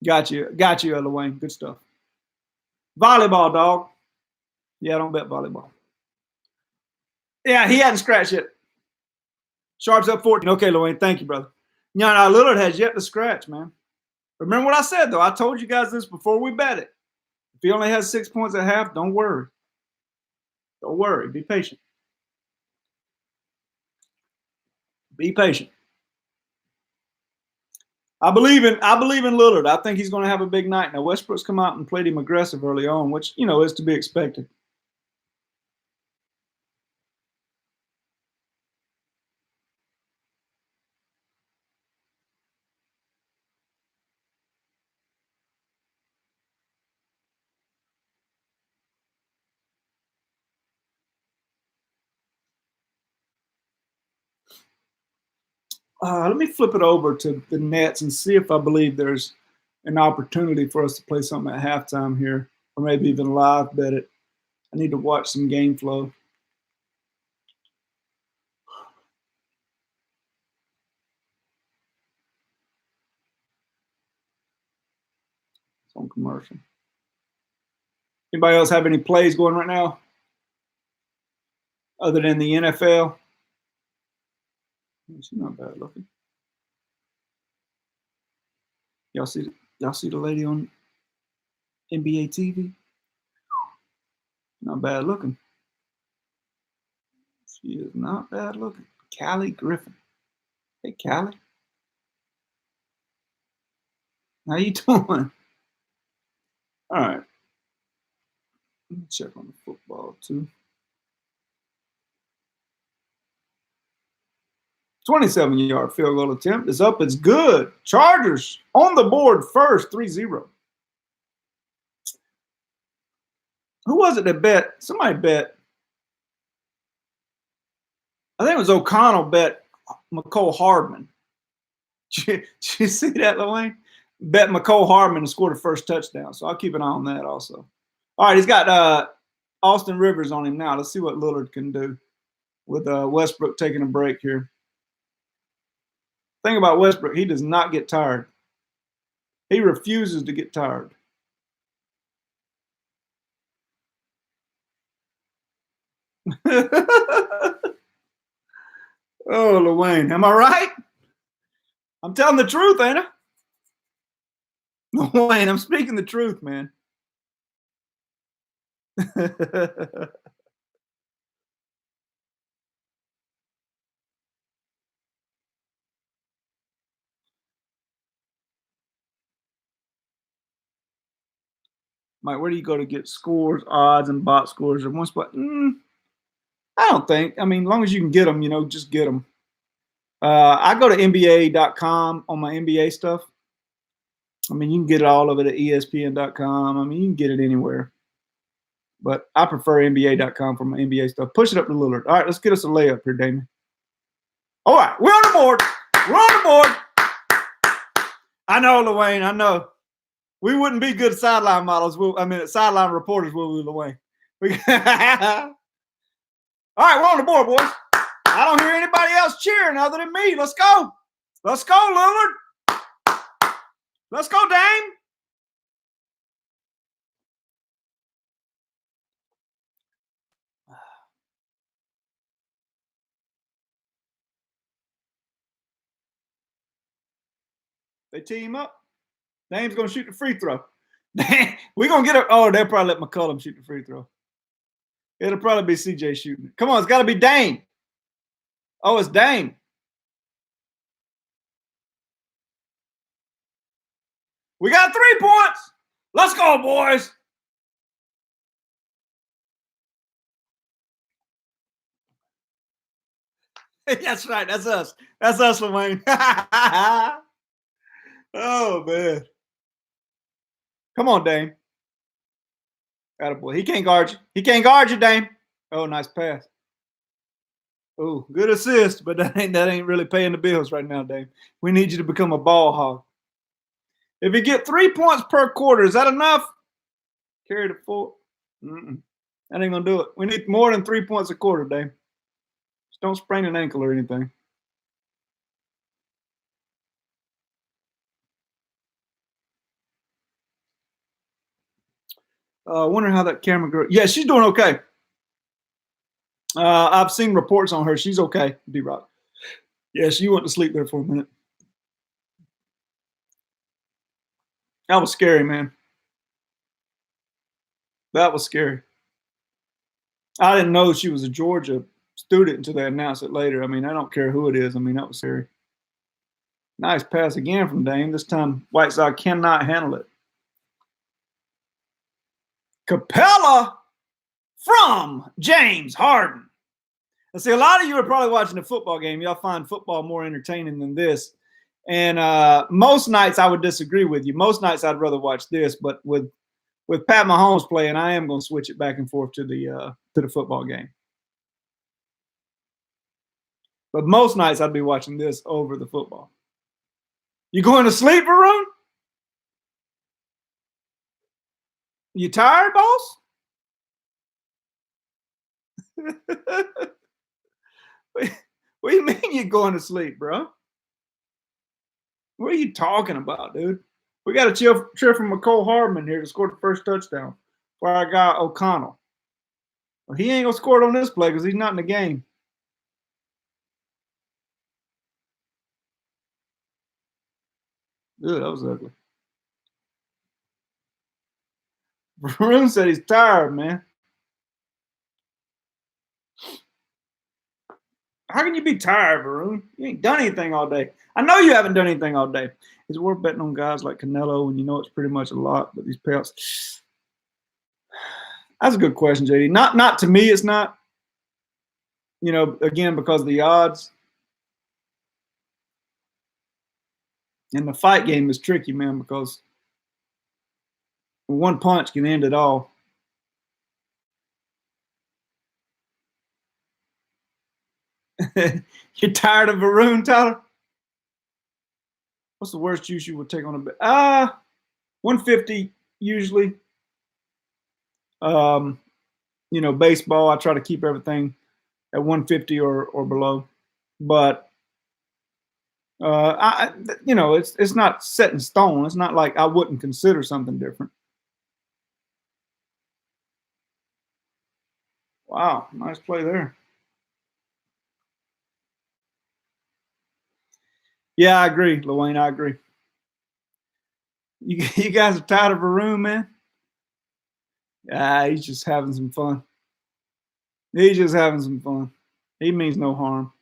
Got you, Ella Wayne. Good stuff. Volleyball, dog. Yeah, I don't bet volleyball. Yeah, he hadn't scratched yet. Sharp's up 14. Okay, Lorraine. Thank you, brother. Now, Lillard has yet to scratch, man. Remember what I said, though. I told you guys this before we bet it. If he only has 6 points at half, don't worry. Don't worry. Be patient. Be patient. I believe in Lillard. I think he's going to have a big night. Now Westbrook's come out and played him aggressive early on, which is to be expected. Let me flip it over to the Nets and see if I believe there's an opportunity for us to play something at halftime here, or maybe even live bet it. I need to watch some game flow. It's on commercial. Anybody else have any plays going right now other than the NFL? She's not bad looking. Y'all see the lady on NBA TV? Not bad looking. She is not bad looking. Callie Griffin. Hey, Callie. How you doing? All right. Let me check on the football, too. 27-yard field goal attempt is up. It's good. Chargers on the board first, 3-0. Who was it that bet? Somebody bet. I think it was O'Connell bet McCole Hardman. Did you see that, Lorraine? Bet McCole Hardman to score the first touchdown. So I'll keep an eye on that also. All right, he's got Austin Rivers on him now. Let's see what Lillard can do with Westbrook taking a break here. Thing about Westbrook, he does not get tired. He refuses to get tired. Oh, Lewayne, am I right? I'm telling the truth, ain't I? Lewayne, I'm speaking the truth, man. Mike, where do you go to get scores, odds, and bot scores in one spot? I don't think. I mean, as long as you can get them, just get them. I go to NBA.com on my NBA stuff. I mean, you can get all of it at ESPN.com. I mean, you can get it anywhere. But I prefer NBA.com for my NBA stuff. Push it up to Lillard. All right, let's get us a layup here, Damon. All right, we're on the board. We're on the board. I know, Lewayne. I know. We wouldn't be good sideline models. Sideline reporters, will we, Lewayne? All right, we're on the board, boys. I don't hear anybody else cheering other than me. Let's go. Let's go, Lillard. Let's go, Dame. They team up. Dame's going to shoot the free throw. We're going to get it. Oh, they'll probably let McCollum shoot the free throw. It'll probably be CJ shooting it. Come on, it's got to be Dame. Oh, it's Dame. We got 3 points. Let's go, boys. That's right. That's us. That's us, Lewayne. Oh, man. Come on, Dame. Attaboy. He can't guard you. He can't guard you, Dame. Oh, nice pass. Oh, good assist, but that ain't really paying the bills right now, Dame. We need you to become a ball hog. If you get 3 points per quarter, is that enough? Carry the full. That ain't gonna do it. We need more than 3 points a quarter, Dame. Just don't sprain an ankle or anything. I wonder how that camera girl. Yeah, she's doing okay. I've seen reports on her. She's okay, D-Rock. Yeah, she went to sleep there for a minute. That was scary, man. That was scary. I didn't know she was a Georgia student until they announced it later. I mean, I don't care who it is. I mean, that was scary. Nice pass again from Dame. This time, Whiteside cannot handle it. Capella from James Harden. Let's see, a lot of you are probably watching the football game. Y'all find football more entertaining than this. And most nights I would disagree with you. Most nights I'd rather watch this, but with Pat Mahomes playing, I am going to switch it back and forth to the football game. But most nights I'd be watching this over the football. You going to sleep, Varun? You tired, boss? What do you mean you're going to sleep, bro? What are you talking about, dude? We got a cheer from McCole Hardman here to score the first touchdown for our guy O'Connell. Well, he ain't going to score it on this play because he's not in the game. Dude, that was ugly. Varun said he's tired, man. How can you be tired, Varun? You ain't done anything all day. I know you haven't done anything all day. Is it worth betting on guys like Canelo when you know it's pretty much a lot, but these payouts? That's a good question, JD. Not to me, it's not. You know, again, because of the odds. And the fight game is tricky, man, because one punch can end it all. You're tired of Varun, Tyler? What's the worst juice you would take on a bet? 150 usually. You know, baseball, I try to keep everything at 150 or below. But you know, it's not set in stone. It's not like I wouldn't consider something different. Wow, nice play there. Yeah, I agree, Luane. I agree. You guys are tired of Varun, man? He's just having some fun. He's just having some fun. He means no harm.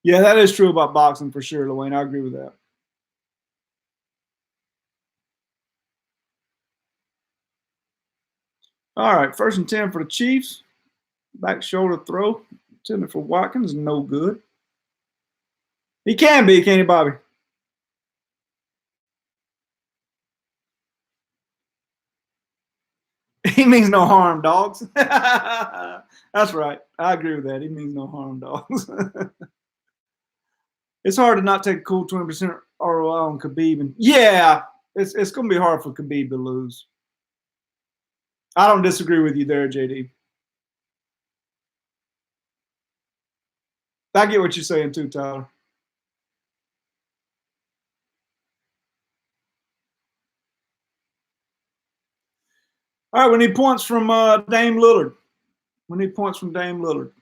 Yeah, that is true about boxing for sure, Luane. I agree with that. All right, 1st and 10 for the Chiefs. Back shoulder throw. Intended for Watkins. No good. He can be, can't he, Bobby? He means no harm, dogs. That's right. I agree with that. He means no harm, dogs. It's hard to not take a cool 20% ROI on Khabib. And yeah, it's going to be hard for Khabib to lose. I don't disagree with you there, JD. I get what you're saying too, Tyler. All right, we need points from Dame Lillard. We need points from Dame Lillard.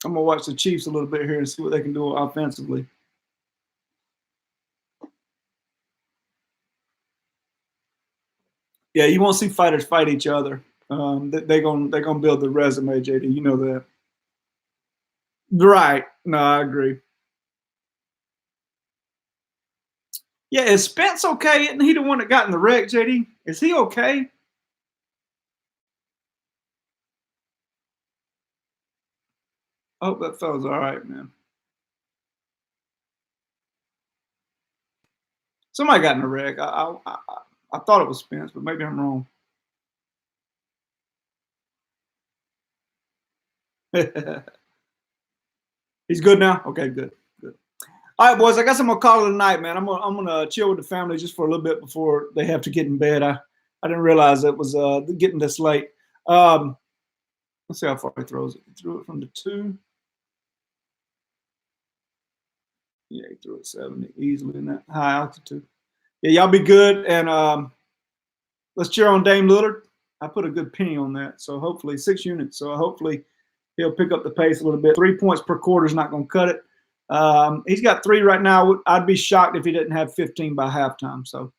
I'm going to watch the Chiefs a little bit here and see what they can do offensively. Yeah, you won't see fighters fight each other. They're gonna build the resume, JD. You know that. Right. No, I agree. Yeah, is Spence okay? Isn't he the one that got in the wreck, JD? Is he okay? I hope that fella's all right, man. Somebody got in a wreck. I thought it was Spence, but maybe I'm wrong. He's good now? Okay, good. All right, boys, I guess I'm going to call it a night, man. I'm gonna chill with the family just for a little bit before they have to get in bed. I didn't realize it was getting this late. Let's see how far he throws it. He threw it from the 2. Yeah, he threw it 70 easily in that high altitude. Yeah, y'all be good. And let's cheer on Dame Lillard. I put a good penny on that. So hopefully 6 units. So hopefully he'll pick up the pace a little bit. 3 points per quarter is not going to cut it. He's got 3 right now. I'd be shocked if he didn't have 15 by halftime. So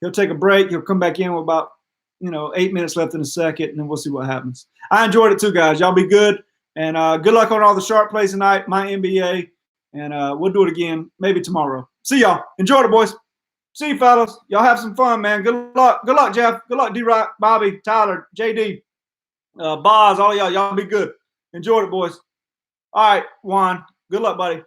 he'll take a break. He'll come back in with about 8 minutes left in the second, and then we'll see what happens. I enjoyed it too, guys. Y'all be good, and good luck on all the sharp plays tonight, my NBA, and we'll do it again maybe tomorrow. See y'all. Enjoy it, boys. See you, fellas. Y'all have some fun, man. Good luck. Good luck, Jeff. Good luck, D-Rock, Bobby, Tyler, JD, Boz, all of y'all. Y'all be good. Enjoy it, boys. All right, Juan. Good luck, buddy.